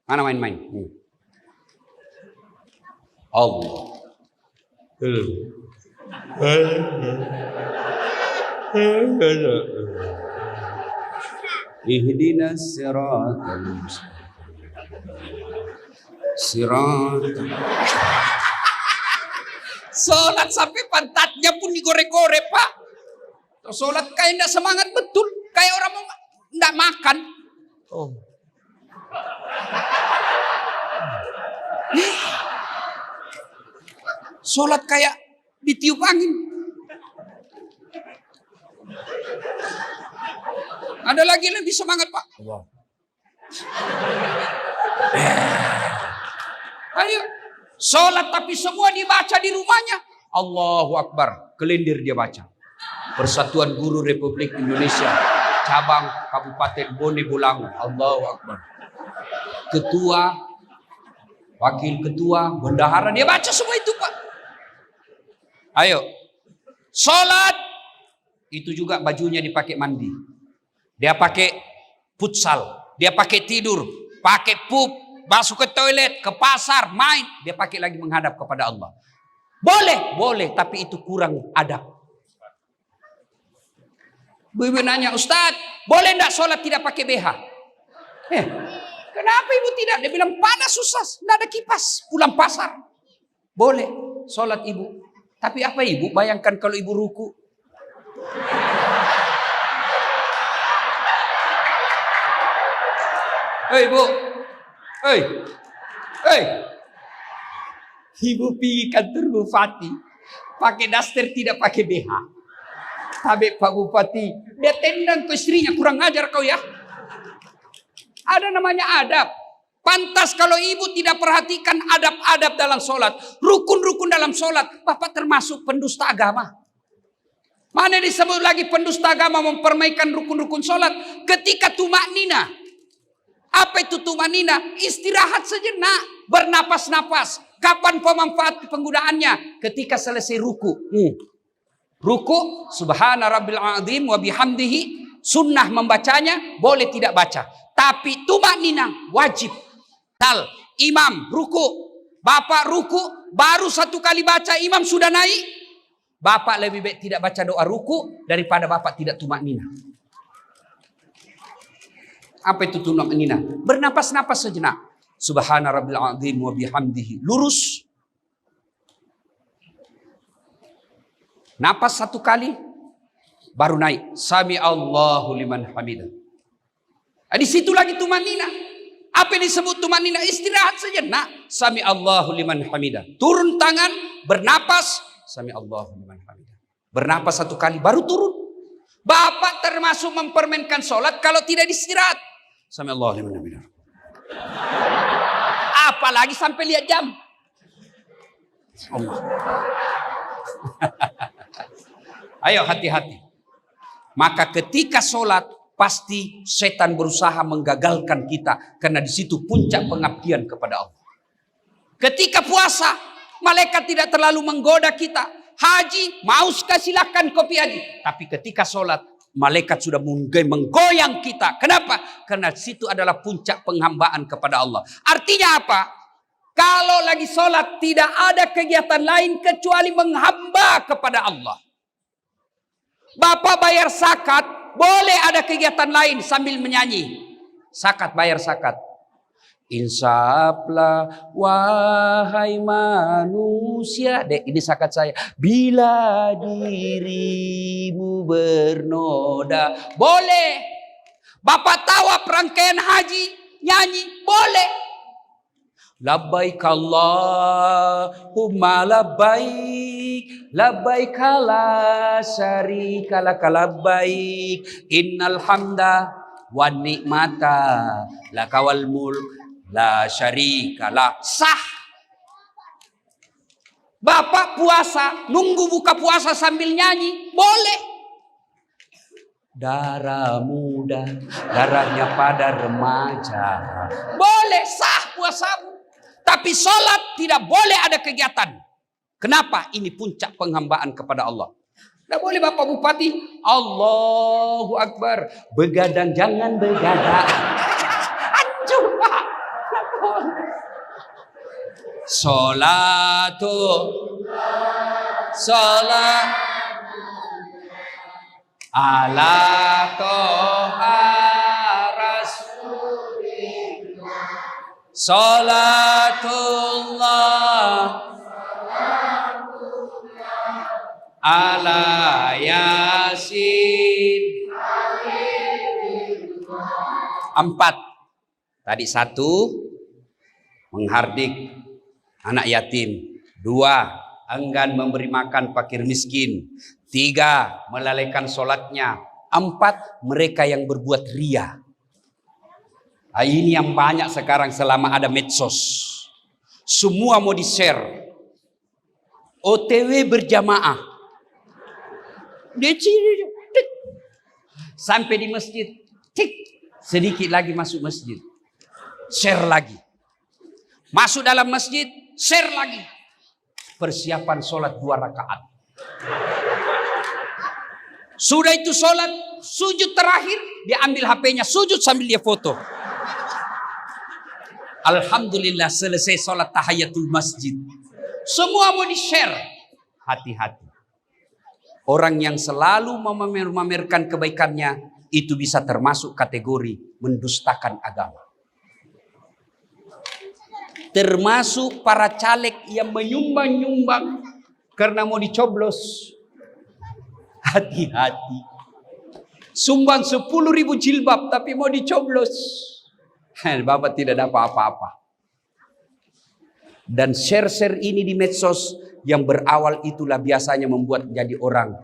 [SPEAKER 1] Mana main-main? Allah. Ihdinas siratal mustaqim. Sholat sampai pantatnya pun digorek-gorek Pak. Sholat kayak tidak semangat betul. Kayak orang mau tidak makan. Sholat kayak ditiup angin. Ada lagi lebih semangat Pak. Ayo, sholat tapi semua dibaca di rumahnya. Allahu Akbar, kelindir dia baca. Persatuan Guru Republik Indonesia, cabang Kabupaten Bone Bolango. Allahu Akbar. Ketua, wakil ketua, bendahara, dia baca semua itu Pak. Ayo, sholat itu juga bajunya dipakai mandi. Dia pakai futsal, dia pakai tidur, pakai pup, masuk ke toilet, ke pasar, main. Dia pakai lagi menghadap kepada Allah. Boleh, tapi itu kurang adab. Ibu nanya, Ustadz, boleh enggak sholat tidak pakai BH? Kenapa ibu tidak? Dia bilang panas susah, enggak ada kipas, pulang pasar. Boleh sholat ibu. Tapi apa ibu? Bayangkan kalau ibu ruku. Hei bu, ibu pergi kantor bupati, pakai daster tidak pakai BH. Tapi Pak Bupati, dia tendang ke istrinya, kurang ajar kau ya. Ada namanya adab. Pantas kalau ibu tidak perhatikan adab-adab dalam sholat, rukun-rukun dalam sholat, Bapak termasuk pendusta agama. Mana disebut lagi pendusta agama mempermaikan rukun-rukun sholat? Ketika tumaknina. Apa itu tumaknina? Istirahat sejenak, bernapas-napas. Kapan pemanfaat penggunaannya? Ketika selesai ruku. Ruku, subhana rabbil azim wa bihamdihi, sunnah membacanya, boleh tidak baca. Tapi tumaknina wajib. Imam ruku, Bapak ruku, baru 1 kali baca imam sudah naik. Bapak lebih baik tidak baca doa ruku daripada Bapak tidak tumaknina. Apa itu tumaknina? Bernapas-napas sejenak. Subhana rabbil azim wa bihamdihi. Lurus. Napas 1 kali, baru naik. Sami Allahu liman hamidah. Di situ lagi tumanina. Apa yang disebut tumanina? Istirahat saja. Nah, sami Allahu liman hamidah. Turun tangan, bernapas, sami Allahu liman hamidah. Bernapas 1 kali baru turun. Bapak termasuk mempermainkan sholat kalau tidak istirahat. Sami Allahu liman hamidah. Apalagi sampai lihat jam. Allah. Ayo hati-hati. Maka ketika sholat pasti setan berusaha menggagalkan kita karena di situ puncak pengabdian kepada Allah. Ketika puasa, malaikat tidak terlalu menggoda kita. Haji, mau silakan kopi haji. Tapi ketika sholat, malaikat sudah menggoyang kita. Kenapa? Karena situ adalah puncak penghambaan kepada Allah. Artinya apa? Kalau lagi sholat tidak ada kegiatan lain kecuali menghamba kepada Allah. Bapak bayar zakat, boleh ada kegiatan lain sambil menyanyi. Zakat, bayar zakat. Insaflah wahai manusia. Ini zakat saya. Bila dirimu bernoda. Boleh. Bapak tawa rangkaian haji, nyanyi. Boleh. Labbaik Allahumma labbaik. Labbaik la syarika lak labbaik. Innal hamda wan ni'mata lakawal mulk la syarika lak. Sah. Bapak puasa, nunggu buka puasa sambil nyanyi, boleh. Darah muda, darahnya pada remaja. Boleh, sah puasamu. Tapi sholat tidak boleh ada kegiatan. Kenapa? Ini puncak penghambaan kepada Allah. Tidak boleh Bapak Bupati, Allahu Akbar, begadang jangan begadang. Hancur Pak. Sholat ala toha rasulillah. Salatullah ala yasin. 4. Tadi 1, menghardik anak yatim. 2, enggan memberi makan fakir miskin. 3, melalaikan sholatnya. 4, mereka yang berbuat ria. Ini yang banyak sekarang selama ada medsos. Semua mau di-share. OTW berjamaah. Sampai di masjid. Tik. Sedikit lagi masuk masjid. Share lagi. Masuk dalam masjid. Share lagi. Persiapan sholat 2 rakaat. Sudah itu sholat. Sujud terakhir. Dia ambil HP-nya. Sujud sambil dia foto. Alhamdulillah selesai sholat tahiyatul masjid. Semua mau di-share. Hati-hati. Orang yang selalu memamerkan kebaikannya, itu bisa termasuk kategori mendustakan agama. Termasuk para caleg yang menyumbang-nyumbang karena mau dicoblos. Hati-hati. Sumbang 10.000 jilbab tapi mau dicoblos. Bapak tidak dapat apa-apa. Dan share-share ini di medsos yang berawal itulah biasanya membuat jadi orang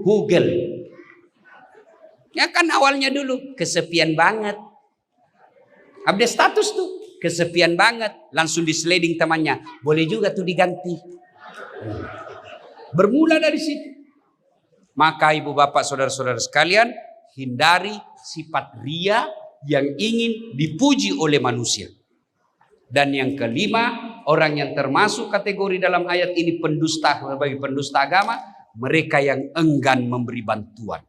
[SPEAKER 1] Google. Ya kan awalnya dulu kesepian banget. Update status tuh kesepian banget, langsung di sliding temannya. Boleh juga tuh diganti. Bermula dari situ. Maka ibu bapak saudara-saudara sekalian, hindari sifat ria yang ingin dipuji oleh manusia. Dan yang kelima, orang yang termasuk kategori dalam ayat ini pendusta, bagi pendusta agama, mereka yang enggan memberi bantuan.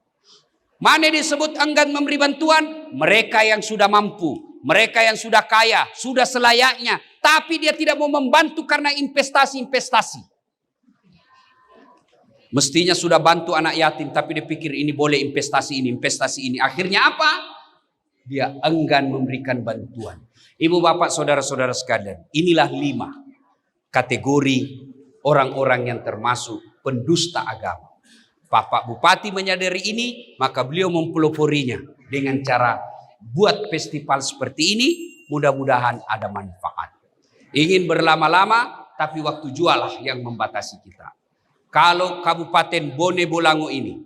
[SPEAKER 1] Mana disebut enggan memberi bantuan? Mereka yang sudah mampu, mereka yang sudah kaya, sudah selayaknya, tapi dia tidak mau membantu karena investasi-investasi. Mestinya sudah bantu anak yatim, tapi dia pikir ini boleh investasi ini. Akhirnya apa? Dia enggan memberikan bantuan. Ibu bapak saudara-saudara sekalian, inilah 5 kategori orang-orang yang termasuk pendusta agama. Bapak Bupati menyadari ini, maka beliau mempeloporinya dengan cara buat festival seperti ini. Mudah-mudahan ada manfaat. Ingin berlama-lama, tapi waktu jualah yang membatasi kita. Kalau Kabupaten Bone Bolango ini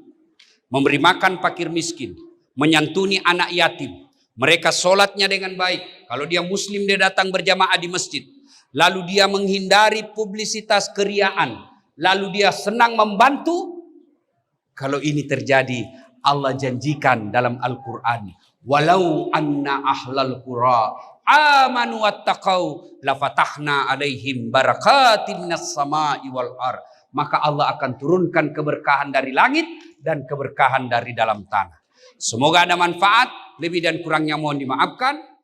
[SPEAKER 1] memberi makan fakir miskin, menyantuni anak yatim, mereka sholatnya dengan baik. Kalau dia muslim, dia datang berjamaah di masjid. Lalu dia menghindari publisitas keriaan. Lalu dia senang membantu. Kalau ini terjadi, Allah janjikan dalam Al-Quran, walau anna ahlal qura amanu wattaqau lafatahna alaihim barakatin minas sama'i wal ar. Maka Allah akan turunkan keberkahan dari langit dan keberkahan dari dalam tanah. Semoga ada manfaat, lebih dan kurangnya mohon dimaafkan.